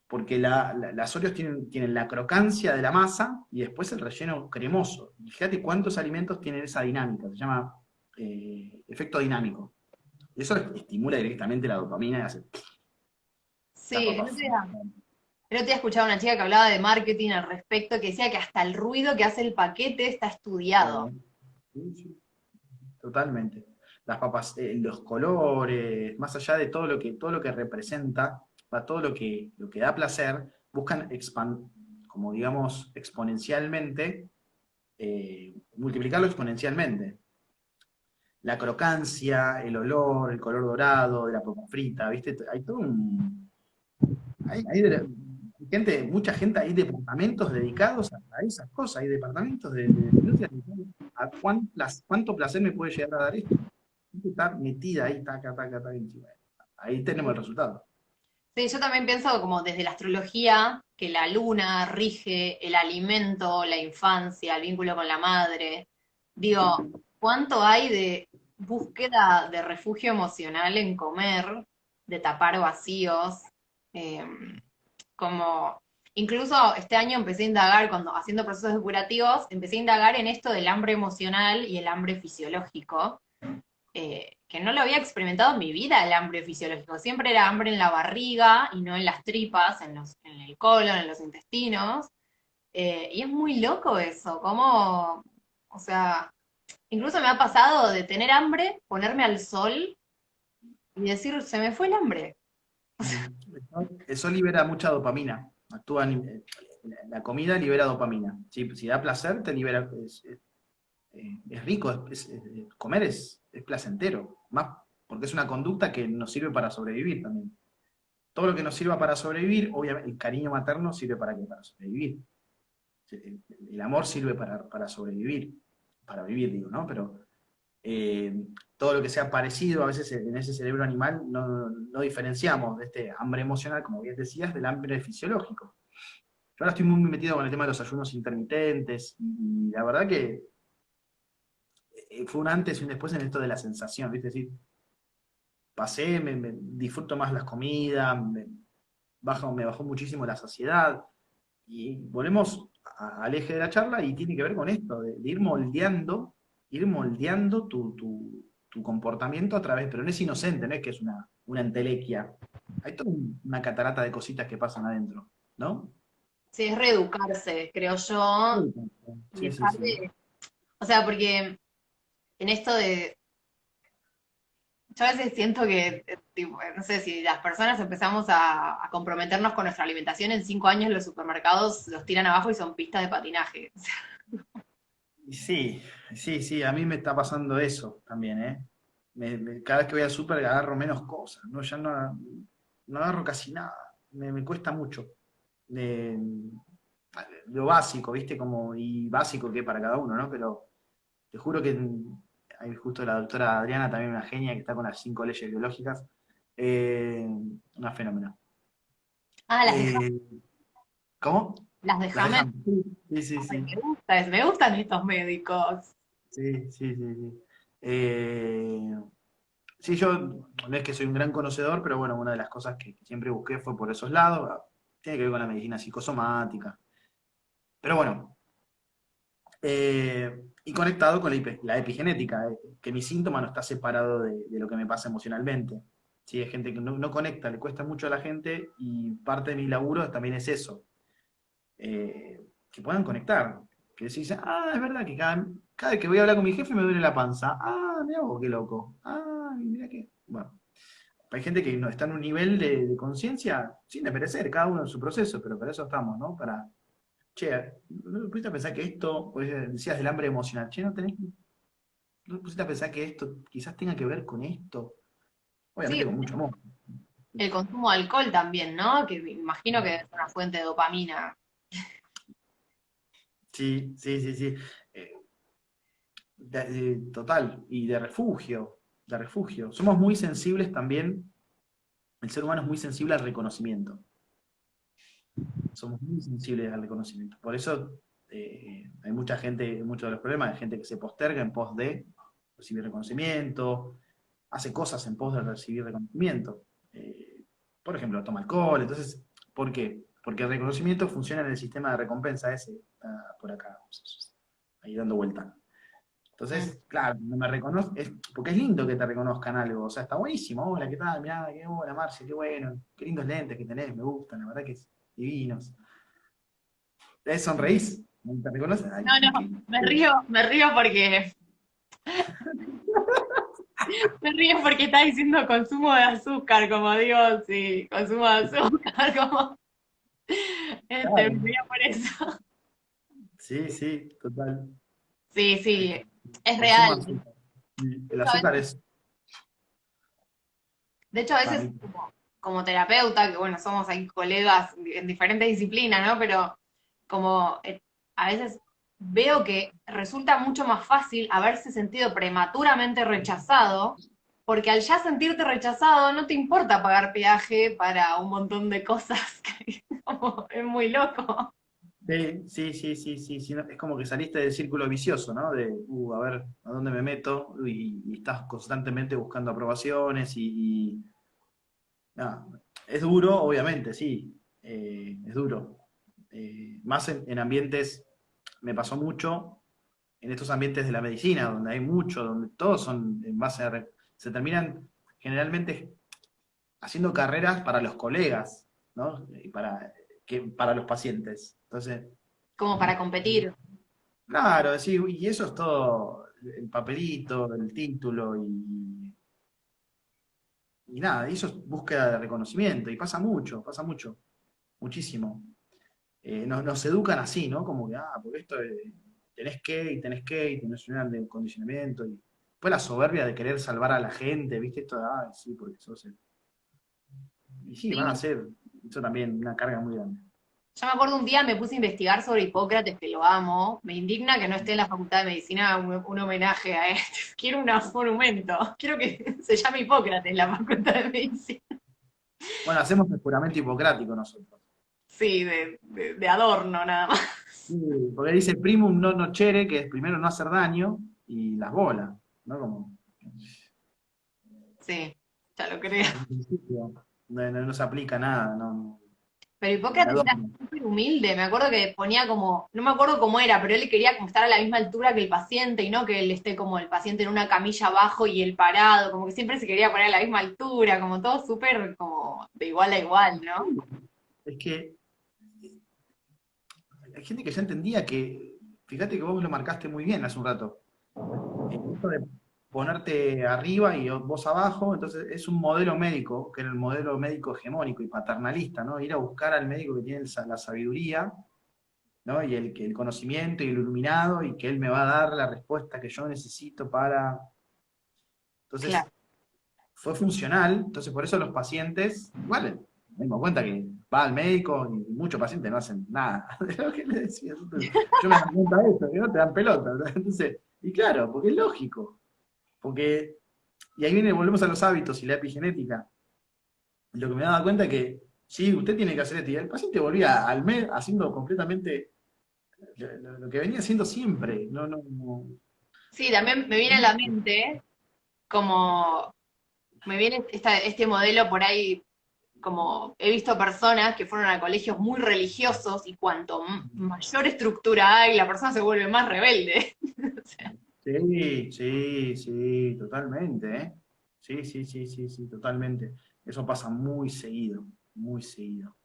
Porque las Oreos tienen la crocancia de la masa y después el relleno cremoso. Y fíjate cuántos alimentos tienen esa dinámica, se llama efecto dinámico. Eso estimula directamente la dopamina y hace la Sí, papa. el otro día escuchaba a una chica que hablaba de marketing al respecto, que decía que hasta el ruido que hace el paquete está estudiado. Sí, sí, totalmente. Las papas, los colores, más allá de todo lo que representa, todo lo que da placer, buscan como digamos, exponencialmente, multiplicarlo exponencialmente. La crocancia, el olor, el color dorado de la papa frita, ¿viste? Hay todo un. Mucha gente, hay departamentos dedicados a esas cosas, hay departamentos de industria dedicados a cuánto placer me puede llegar a dar esto. Está metida ahí, taca, taca, taca, encima. Ahí tenemos el resultado. Sí, yo también pienso como desde la astrología, que la luna rige el alimento, la infancia, el vínculo con la madre. Digo, ¿cuánto hay de búsqueda de refugio emocional en comer, de tapar vacíos? Eh, como, incluso este año empecé a indagar, cuando haciendo procesos depurativos, empecé a indagar en esto del hambre emocional y el hambre fisiológico, que no lo había experimentado en mi vida el hambre fisiológico. Siempre era hambre en la barriga y no en las tripas, en el colon, en los intestinos. Y es muy loco eso, como, o sea, incluso me ha pasado de tener hambre, ponerme al sol y decir, se me fue el hambre. Eso libera mucha dopamina. La comida libera dopamina. Si da placer, te libera. Es rico, comer es placentero. Más porque es una conducta que nos sirve para sobrevivir también. Todo lo que nos sirva para sobrevivir, obviamente, el cariño materno sirve para qué, para sobrevivir. El amor sirve para sobrevivir, para vivir, digo, ¿no? Pero eh, todo lo que sea parecido, a veces en ese cerebro animal no diferenciamos de este hambre emocional, como bien decías, del hambre fisiológico. Yo ahora estoy muy metido con el tema de los ayunos intermitentes y la verdad que fue un antes y un después en esto de la sensación, ¿viste? Es decir, disfruto más las comidas, me bajó muchísimo la saciedad. Y volvemos al eje de la charla y tiene que ver con esto, de ir moldeando tu comportamiento a través, pero no es inocente, no es que es una entelequia. Hay toda una catarata de cositas que pasan adentro, ¿no? Sí, es reeducarse, creo yo, y Sí, sí, dejar sí. de, o sea, porque en esto Yo a veces siento que, tipo, no sé, si las personas empezamos a comprometernos con nuestra alimentación, en 5 años los supermercados los tiran abajo y son pistas de patinaje. Y sí, sí, a mí me está pasando eso también, ¿eh? Cada vez que voy al súper agarro menos cosas, ¿no? Ya no agarro casi nada, me cuesta mucho. De, lo básico, ¿viste? Como, y básico que para cada uno, ¿no? Pero te juro que hay justo la doctora Adriana, también una genia que está con las 5 leyes biológicas, eh, una fenómena. Ah, Eh, ¿Cómo? las de Las Hamed. dejan. Sí, sí, Ay, sí. me gustan estos médicos. Sí, sí, sí, sí. Eh, sí, yo no es que soy un gran conocedor, pero bueno, una de las cosas que siempre busqué fue por esos lados. Tiene que ver con la medicina psicosomática. Pero bueno, y conectado con la epigenética, que mi síntoma no está separado de lo que me pasa emocionalmente. Sí, hay gente que no conecta, le cuesta mucho a la gente y parte de mi laburo también es eso, que puedan conectar. Que decís, ah, es verdad que cada vez que voy a hablar con mi jefe me duele la panza. Ah, mira vos, qué loco. Ah, mira qué. Bueno, hay gente que no está en un nivel de conciencia sin desmerecer, cada uno en su proceso, pero para eso estamos, ¿no? Para, che, ¿no te pusiste a pensar que esto, pues decías del hambre emocional, che, ¿no te pusiste a pensar que esto quizás tenga que ver con esto? Sí, Obviamente con mucho amor. el consumo de alcohol también, ¿no? Que me imagino que es una fuente de dopamina. Sí, sí, sí, sí. Eh, Total, y de refugio, de refugio. Somos muy sensibles también, el ser humano es muy sensible al reconocimiento. Somos muy sensibles al reconocimiento. Por eso hay mucha gente, muchos de los problemas, hay gente que se posterga en pos de recibir reconocimiento, hace cosas en pos de recibir reconocimiento. Por ejemplo, toma alcohol. Entonces, ¿por qué? Porque el reconocimiento funciona en el sistema de recompensa ese, está por acá, ahí dando vuelta. Mm. Entonces, claro, no me reconoce, porque es lindo que te reconozcan algo, o sea, está buenísimo, hola, ¿qué tal? Mirá, qué hola, Marcia, qué bueno, qué lindos lentes que tenés, me gustan, la verdad que es divinos. Sonreís, te reconoces, ay, No, no, qué. me río porque me río porque está diciendo consumo de azúcar, como digo, sí, consumo de azúcar, como me Claro, río por eso. sí, sí, total. Sí, Hay sí, que es consumo real. azúcar. Y De el hecho, a azúcar veces, es de hecho, a para veces mí. como terapeuta, que bueno, somos ahí colegas en diferentes disciplinas, ¿no? Pero como a veces veo que resulta mucho más fácil haberse sentido prematuramente rechazado, porque al ya sentirte rechazado no te importa pagar peaje para un montón de cosas, que como, es muy loco. Sí, sí, sí, sí, sí, sí, es como que saliste del círculo vicioso, ¿no? De, a ver, ¿a dónde me meto? Y estás constantemente buscando aprobaciones nada, es duro, obviamente, sí, es duro. Más en ambientes, me pasó mucho, en estos ambientes de la medicina, donde hay mucho, donde todos son en base a... Se terminan generalmente haciendo carreras para los colegas, ¿no? Y para los pacientes. Entonces, Como para competir. claro, sí, y eso es todo el papelito, el título y nada, y eso es búsqueda de reconocimiento, y pasa mucho, muchísimo. Nos educan así, ¿no? Como que, porque esto y tenés un condicionamiento, y después la soberbia de querer salvar a la gente, ¿viste? Esto de, sí, porque sos el... Y sí, van a Sí. ser, eso también, una carga muy grande. Yo me acuerdo un día me puse a investigar sobre Hipócrates, que lo amo. Me indigna que no esté en la Facultad de Medicina un homenaje a este. Quiero un monumento. Quiero que se llame Hipócrates la Facultad de Medicina. Bueno, hacemos el juramento hipocrático nosotros. Sí, de adorno nada más. Sí, porque dice primum non nocere, que es primero no hacer daño, y las bolas, ¿no? Como, Sí, ya lo creo. en principio, no se aplica nada, no, Pero de Hipócrates era adorno. súper humilde. Me acuerdo que ponía como, no me acuerdo cómo era, pero él quería como estar a la misma altura que el paciente y no que él esté como el paciente en una camilla abajo y él parado. Como que siempre se quería poner a la misma altura, como todo súper como de igual a igual, ¿no? Es que hay gente que ya entendía que, fíjate que vos lo marcaste muy bien hace un rato. Esto de ponerte arriba y vos abajo, entonces es un modelo médico, que era el modelo médico hegemónico y paternalista, ¿no? Ir a buscar al médico que tiene la sabiduría, ¿no? Y el conocimiento y el iluminado, y que él me va a dar la respuesta que yo necesito para... Entonces, Claro. fue funcional, entonces por eso los pacientes, igual, me dimos cuenta que va al médico y muchos pacientes no hacen nada de lo que le decía. Yo me doy cuenta de esto, que no te dan pelota. Entonces, y claro, porque es lógico, porque, y ahí viene, volvemos a los hábitos y la epigenética. Lo que me daba cuenta es que, sí, usted tiene que hacer esto, y el paciente volvía al mes haciendo completamente lo que venía haciendo siempre. No, no, no. Sí, también me viene a la mente como, me viene este modelo por ahí, como he visto personas que fueron a colegios muy religiosos y cuanto mayor estructura hay, la persona se vuelve más rebelde. O sea, Sí, sí, sí, totalmente, ¿eh? Sí, sí, sí, sí, sí, totalmente. Eso pasa muy seguido, muy seguido.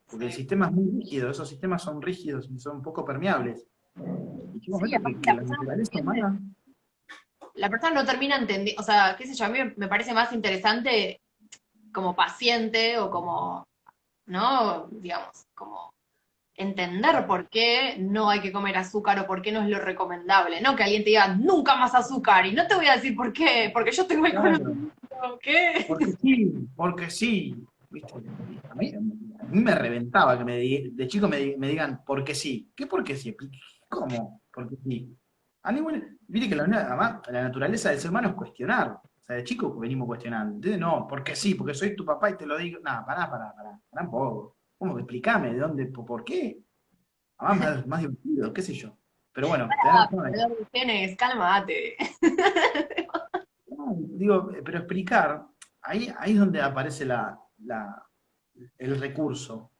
Porque el sí. sistema es muy rígido, esos sistemas son rígidos y son poco permeables. Y llega un Sí, momento aparte que la naturaleza humana... la persona no termina entendiendo, o sea, qué sé yo, a mí me parece más interesante como paciente o como, ¿no? Digamos, como entender por qué no hay que comer azúcar o por qué no es lo recomendable, no que alguien te diga nunca más azúcar y no te voy a decir por qué, porque yo tengo el Claro, conocimiento, ¿qué? porque sí, porque sí. ¿Viste? Y a mí me reventaba que de chico me digan porque sí. ¿Qué porque sí? ¿Cómo? Porque sí. A ningún, viste que además, la naturaleza del ser humano es cuestionar. O sea, de chico venimos cuestionando. Entonces, no, porque sí, porque soy tu papá y te lo digo. No, pará un poco. ¿Cómo que explícame de dónde, por qué? Además, más divertido, qué sé yo. Pero bueno, tenés Ah, razón ahí. perdón, tienes, cálmate. No, digo, pero explicar, ahí es donde aparece el recurso.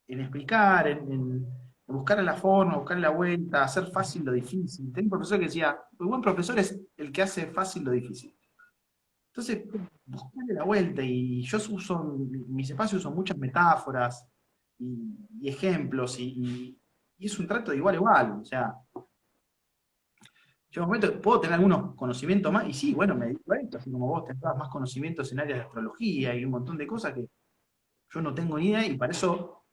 En explicar, en buscar la forma, buscar la vuelta, hacer fácil lo difícil. Tenía un profesor que decía, el buen profesor es el que hace fácil lo difícil. Entonces, buscarle la vuelta, y yo uso, en mis espacios uso muchas metáforas y ejemplos, y es un trato de igual a igual. O sea, yo en un momento puedo tener algunos conocimientos más, y sí, bueno, me dedico a esto, así como vos tendrás más conocimientos en áreas de astrología y un montón de cosas que yo no tengo ni idea, y para eso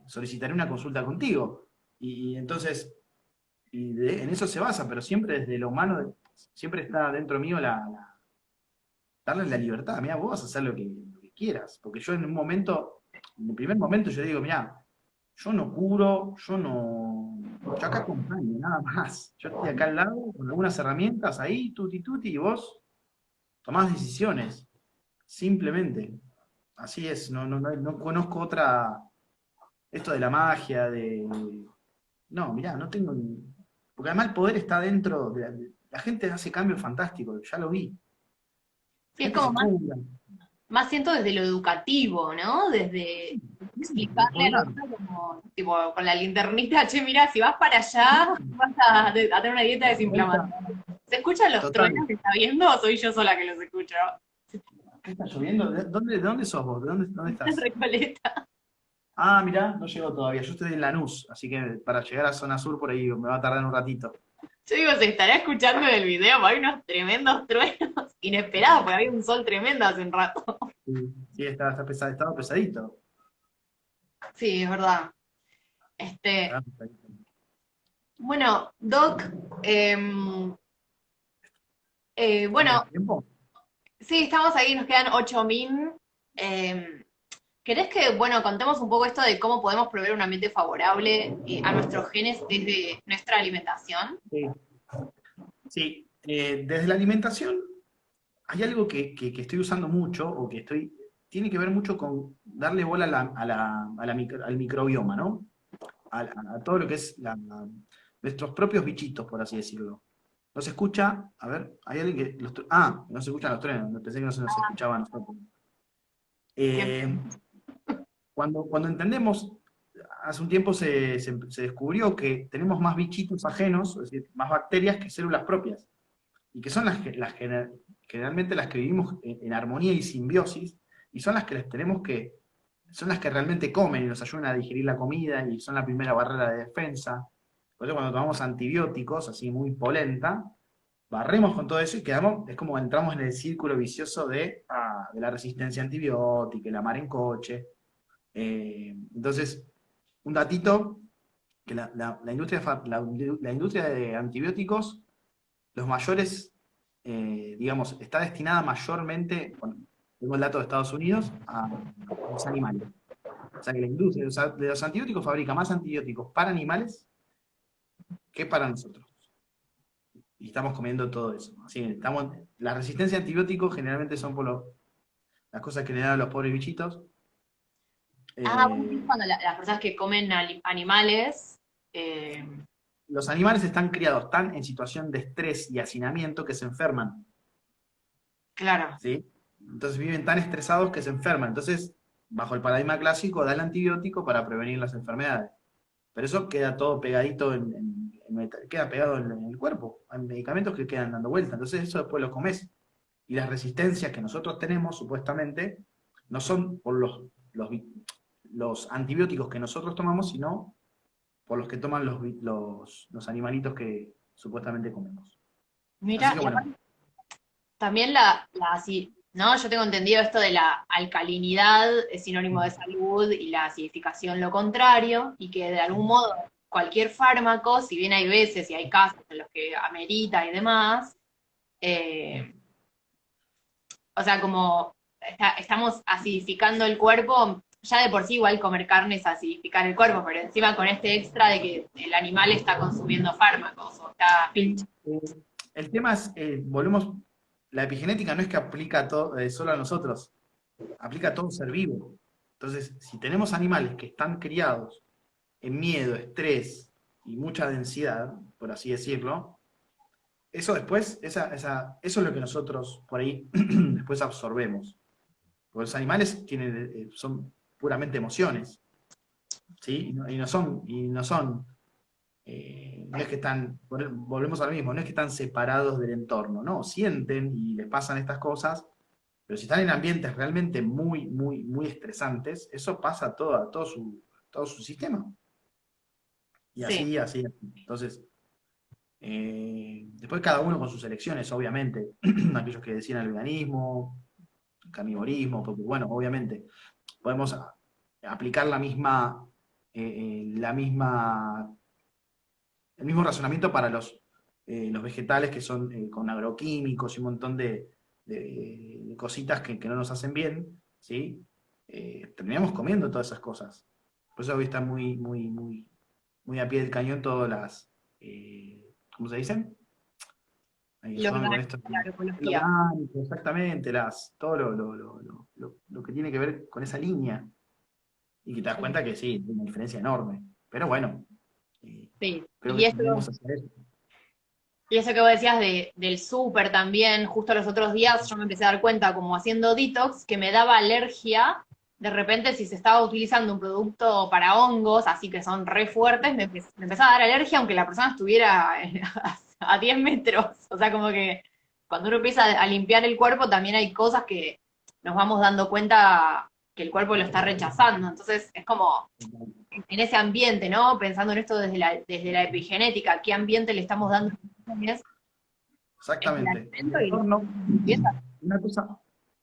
solicitaré una consulta contigo. Y entonces, en eso se basa, pero siempre desde lo humano, siempre está dentro mío darle la libertad. Mira, vos vas a hacer lo que quieras, porque yo en un momento, en el primer momento yo digo, mira, yo no curo, yo acá acompaño, nada más. Yo estoy acá al lado con algunas herramientas ahí, tuti tuti, y vos tomás decisiones, simplemente. Así es, no conozco otra, esto de la magia, no, mirá, no tengo porque además el poder está dentro, la gente hace cambios fantásticos, ya lo vi. Sí, es Gente como se más, cura, más siento desde lo educativo, ¿no? Desde explicarle al desbordar. otro como, tipo, con la linternita, che, mira, si vas para allá, vas a tener una dieta Ahí está, desinflamatoria. ¿Se escuchan los total. truenos que está viendo o soy yo sola que los escucho? ¿Qué está lloviendo? ¿De dónde sos vos? ¿De dónde estás? Recoleta. Ah, mirá, no llegó todavía. Yo estoy en Lanús, así que para llegar a zona sur por ahí me va a tardar un ratito. Yo digo, se estará escuchando en el video, porque hay unos tremendos truenos inesperados, porque había un sol tremendo hace un rato. Sí, sí, estaba pesadito. Sí, es verdad. Estaba Este, pesadito. bueno, Doc, ¿Estamos bueno, en tiempo? sí, estamos ahí, nos quedan 8.000. Eh, ¿Querés que, bueno, contemos un poco esto de cómo podemos proveer un ambiente favorable a nuestros genes desde nuestra alimentación? Sí. Sí, desde la alimentación hay algo que estoy usando mucho, o tiene que ver mucho con darle bola al microbioma, ¿no? A todo lo que es nuestros propios bichitos, por así decirlo. ¿No se escucha? A ver, hay alguien que... no se escuchan los trenes, pensé que no se nos escuchaba a nosotros. Que- Eh, cuando entendemos, hace un tiempo se descubrió que tenemos más bichitos ajenos, es decir, más bacterias que células propias, y que son generalmente las que vivimos en armonía y simbiosis, y son las que son las que realmente comen y nos ayudan a digerir la comida, y son la primera barrera de defensa. Por eso cuando tomamos antibióticos, así muy polenta, barremos con todo eso y quedamos, es como entramos en el círculo vicioso de la resistencia antibiótica, el amar en coche. Entonces, un datito, que la industria de antibióticos, los mayores, digamos, está destinada mayormente, bueno, tengo el dato de Estados Unidos, a los animales. O sea que la industria de los antibióticos fabrica más antibióticos para animales que para nosotros. Y estamos comiendo todo eso. Así que la resistencia a antibióticos generalmente son por las cosas que le dan a los pobres bichitos. Ah, vos decís Eh, cuando las personas que comen animales, eh, los animales están criados tan en situación de estrés y hacinamiento que se enferman, claro. ¿sí? Entonces viven tan estresados que se enferman. Entonces, bajo el paradigma clásico, da el antibiótico para prevenir las enfermedades. Pero eso queda todo pegadito queda pegado en el cuerpo. Hay medicamentos que quedan dando vuelta. Entonces eso después lo comes. Y las resistencias que nosotros tenemos, supuestamente, no son por los antibióticos que nosotros tomamos, sino por los que toman los animalitos que supuestamente comemos. Así Mira, que y bueno, aparte también ¿no? Yo tengo entendido esto de la alcalinidad es sinónimo de salud y la acidificación lo contrario, y que de algún modo cualquier fármaco, si bien hay veces y hay casos en los que amerita y demás, eh, o sea, como estamos acidificando el cuerpo, ya de por sí igual comer carne es acidificar el cuerpo, pero encima con este extra de que el animal está consumiendo fármacos o está sí, el tema es, la epigenética no es que aplica solo a nosotros, aplica a todo ser vivo. Entonces, si tenemos animales que están criados en miedo, estrés y mucha densidad, por así decirlo, eso después, eso es lo que nosotros por ahí después absorbemos. Porque los animales son puramente emociones, ¿sí? No es que están, volvemos a lo mismo, no es que están separados del entorno, no, sienten y les pasan estas cosas, pero si están en ambientes realmente muy, muy, muy estresantes, eso pasa a todo su sistema. Y sí. así, así, así. Entonces, después cada uno con sus elecciones, obviamente. Aquellos que decían el veganismo, el carnivorismo, porque bueno, obviamente, podemos aplicar el mismo razonamiento para los vegetales que son con agroquímicos y un montón de cositas que no nos hacen bien, ¿sí? Terminamos comiendo todas esas cosas. Por eso hoy está muy, muy, muy, muy a pie del cañón todas ¿cómo se dicen? Lo Ayúdame con orgánico, esto. la Lo agroecología. orgánico, exactamente, todo lo que tiene que ver con esa línea. Y que te das Sí. cuenta que sí, hay una diferencia enorme. Pero bueno, Sí. creo que tendemos a hacer eso. Y eso que vos decías del súper también, justo los otros días yo me empecé a dar cuenta, como haciendo detox, que me daba alergia. De repente, si se estaba utilizando un producto para hongos, así que son re fuertes, me empezó a dar alergia aunque la persona estuviera a 10 metros. O sea, como que cuando uno empieza a limpiar el cuerpo, también hay cosas que nos vamos dando cuenta que el cuerpo lo está rechazando. Entonces, es como en ese ambiente, ¿no? Pensando en esto desde la epigenética, ¿qué ambiente le estamos dando es el Exactamente. El alimento y entorno, limpieza? una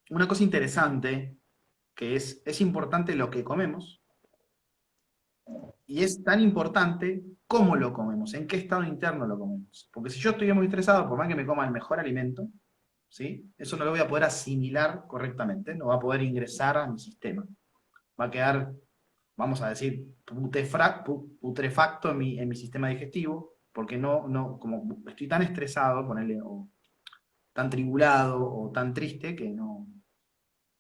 una cosa interesante, que es importante lo que comemos, y es tan importante cómo lo comemos, en qué estado interno lo comemos. Porque si yo estoy muy estresado, por más que me coma el mejor alimento, ¿sí? Eso no lo voy a poder asimilar correctamente, no va a poder ingresar a mi sistema. Va a quedar, vamos a decir, putrefacto en mi sistema digestivo, porque como estoy tan estresado, ponerle, o tan tribulado o tan triste que no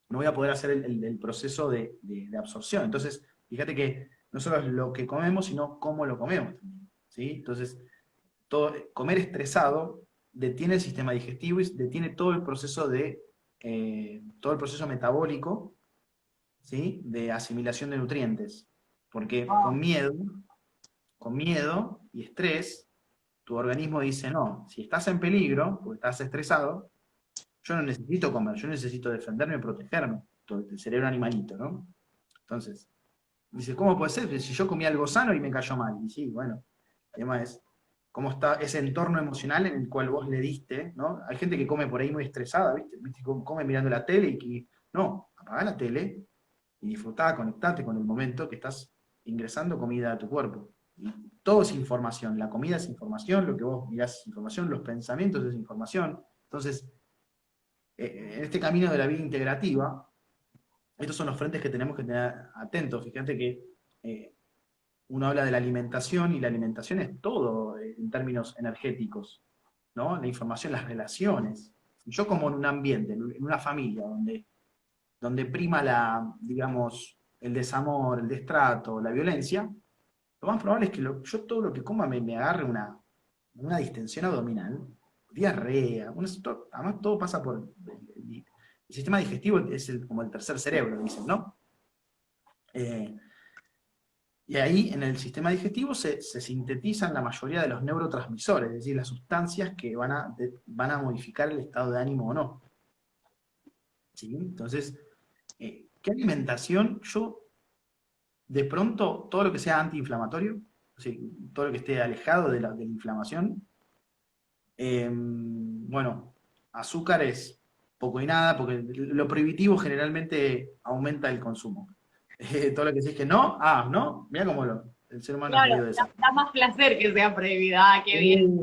voy a poder hacer el proceso de absorción. Entonces, fíjate que no solo es lo que comemos, sino cómo lo comemos también, ¿sí? Entonces, comer estresado detiene el sistema digestivo y detiene todo el proceso metabólico, ¿sí? De asimilación de nutrientes. Porque con miedo y estrés, tu organismo dice, no, si estás en peligro, porque estás estresado, yo no necesito comer, yo necesito defenderme y protegerme. Todo el cerebro animalito, ¿no? Entonces, dice, ¿cómo puede ser? Si yo comí algo sano y me cayó mal. Y sí, bueno, el tema es, cómo está ese entorno emocional en el cual vos le diste, ¿no? Hay gente que come por ahí muy estresada, ¿viste? Come mirando la tele y que, no, apagá la tele y disfrutá, conectate con el momento que estás ingresando comida a tu cuerpo. Y todo es información, la comida es información, lo que vos mirás es información, los pensamientos es información. Entonces, en este camino de la vida integrativa, estos son los frentes que tenemos que tener atentos. Fíjate que uno habla de la alimentación y la alimentación es todo en términos energéticos, ¿no? La información, las relaciones. Yo como en un ambiente, en una familia donde prima digamos, el desamor, el destrato, la violencia, lo más probable es que yo todo lo que coma me agarre una distensión abdominal, diarrea, además todo pasa por el sistema digestivo, es como el tercer cerebro, dicen, ¿no? Y ahí en el sistema digestivo se sintetizan la mayoría de los neurotransmisores, es decir, las sustancias que van a modificar el estado de ánimo o no. ¿Sí? Entonces, ¿qué alimentación? Yo, de pronto, todo lo que sea antiinflamatorio, ¿sí? Todo lo que esté alejado de la inflamación, bueno, azúcares poco y nada, porque lo prohibitivo generalmente aumenta el consumo. Todo lo que decís que no, no, mira cómo el ser humano es Claro, medio de esa. da más placer que sea prohibida, qué bien.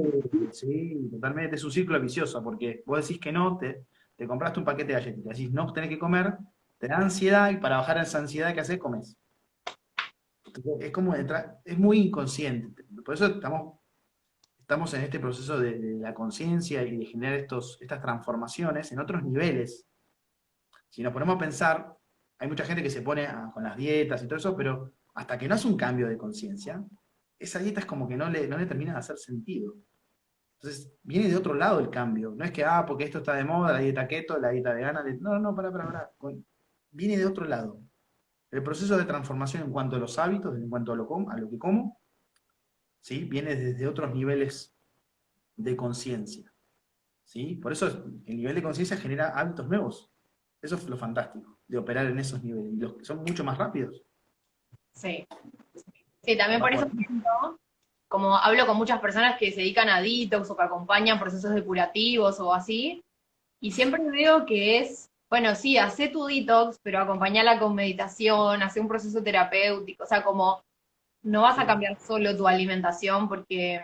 Sí, totalmente, es un círculo vicioso, porque vos decís que no, te compraste un paquete de galletitas, decís no tenés que comer, te da ansiedad y para bajar esa ansiedad que haces, comes. Entonces, es como entrar, es muy inconsciente. Por eso estamos en este proceso de la conciencia y de generar estas transformaciones en otros niveles. Si nos ponemos a pensar, hay mucha gente que se pone con las dietas y todo eso, pero hasta que no hace un cambio de conciencia, esa dieta es como que no le termina de hacer sentido. Entonces, viene de otro lado el cambio. No es que, porque esto está de moda, la dieta keto, la dieta vegana. No, para. Viene de otro lado. El proceso de transformación en cuanto a los hábitos, en cuanto a lo que como, ¿sí? Viene desde otros niveles de conciencia. ¿Sí? Por eso el nivel de conciencia genera hábitos nuevos. Eso es lo fantástico, de operar en esos niveles. Y los que son mucho más rápidos. Sí. Sí, también Va por eso por ahí. siento, como hablo con muchas personas que se dedican a detox o que acompañan procesos depurativos o así, y siempre veo que es, bueno, sí, hacé tu detox, pero acompañala con meditación, hacé un proceso terapéutico, o sea, como no vas a Sí. cambiar solo tu alimentación porque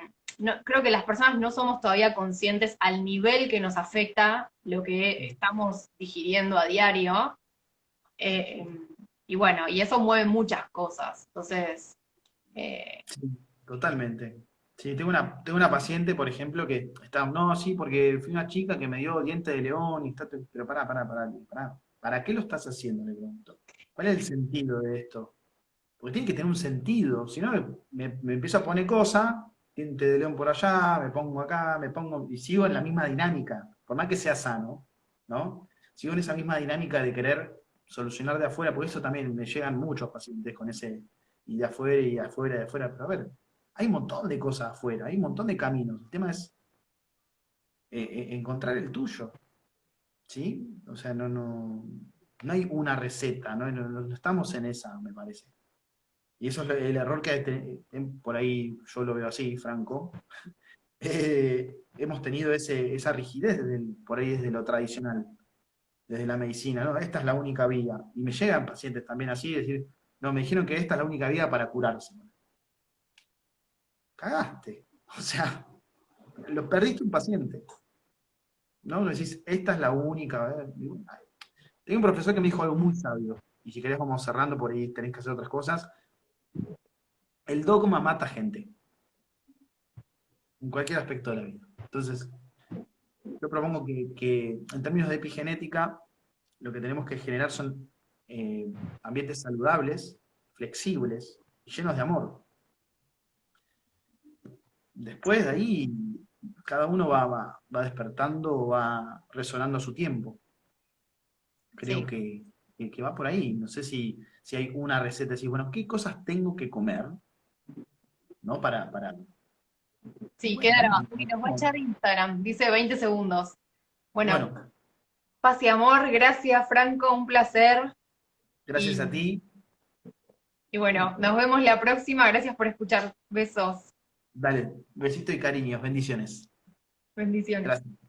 creo que las personas no somos todavía conscientes al nivel que nos afecta lo que estamos digiriendo a diario. eh, y bueno, y eso mueve muchas cosas. Entonces, Sí, totalmente. Sí, tengo una paciente, por ejemplo, que está, no, sí, porque fui una chica que me dio diente de león y está, pero pará. ¿Para qué lo estás haciendo? Le pregunto. ¿Cuál es el sentido de esto? Porque tiene que tener un sentido, si no me empiezo a poner cosas, diente de león por allá, me pongo acá, y sigo en la misma dinámica, por más que sea sano, ¿no? Sigo en esa misma dinámica de querer solucionar de afuera, porque eso también me llegan muchos pacientes con ese, y de afuera, y de afuera, de afuera, pero a ver, hay un montón de cosas afuera, hay un montón de caminos, el tema es encontrar el tuyo, ¿sí? O sea, no hay una receta, no estamos en esa, me parece. Y eso es el error que por ahí yo lo veo así, Franco. Hemos tenido esa rigidez por ahí desde lo tradicional, desde la medicina, ¿no? Esta es la única vía. Y me llegan pacientes también así, decir, no, me dijeron que esta es la única vía para curarse. Cagaste. O sea, lo perdiste un paciente. ¿No? Decís, esta es la única. Tengo un profesor que me dijo algo muy sabio. Y si querés vamos cerrando, por ahí tenés que hacer otras cosas. El dogma mata gente. En cualquier aspecto de la vida. Entonces, yo propongo que en términos de epigenética, lo que tenemos que generar son ambientes saludables, flexibles y llenos de amor. Después de ahí, cada uno va despertando, va resonando a su tiempo. Creo sí. que va por ahí. No sé si hay una receta, decir, bueno, ¿qué cosas tengo que comer? ¿No? Sí, Bueno, queda grabado. no, Y nos va a echar Instagram, dice 20 segundos. Bueno, bueno, paz y amor, gracias Franco, un placer. gracias Y, a ti. y bueno, nos vemos la próxima, gracias por escuchar. Besos. Dale, besito y cariños, bendiciones. Bendiciones. Gracias.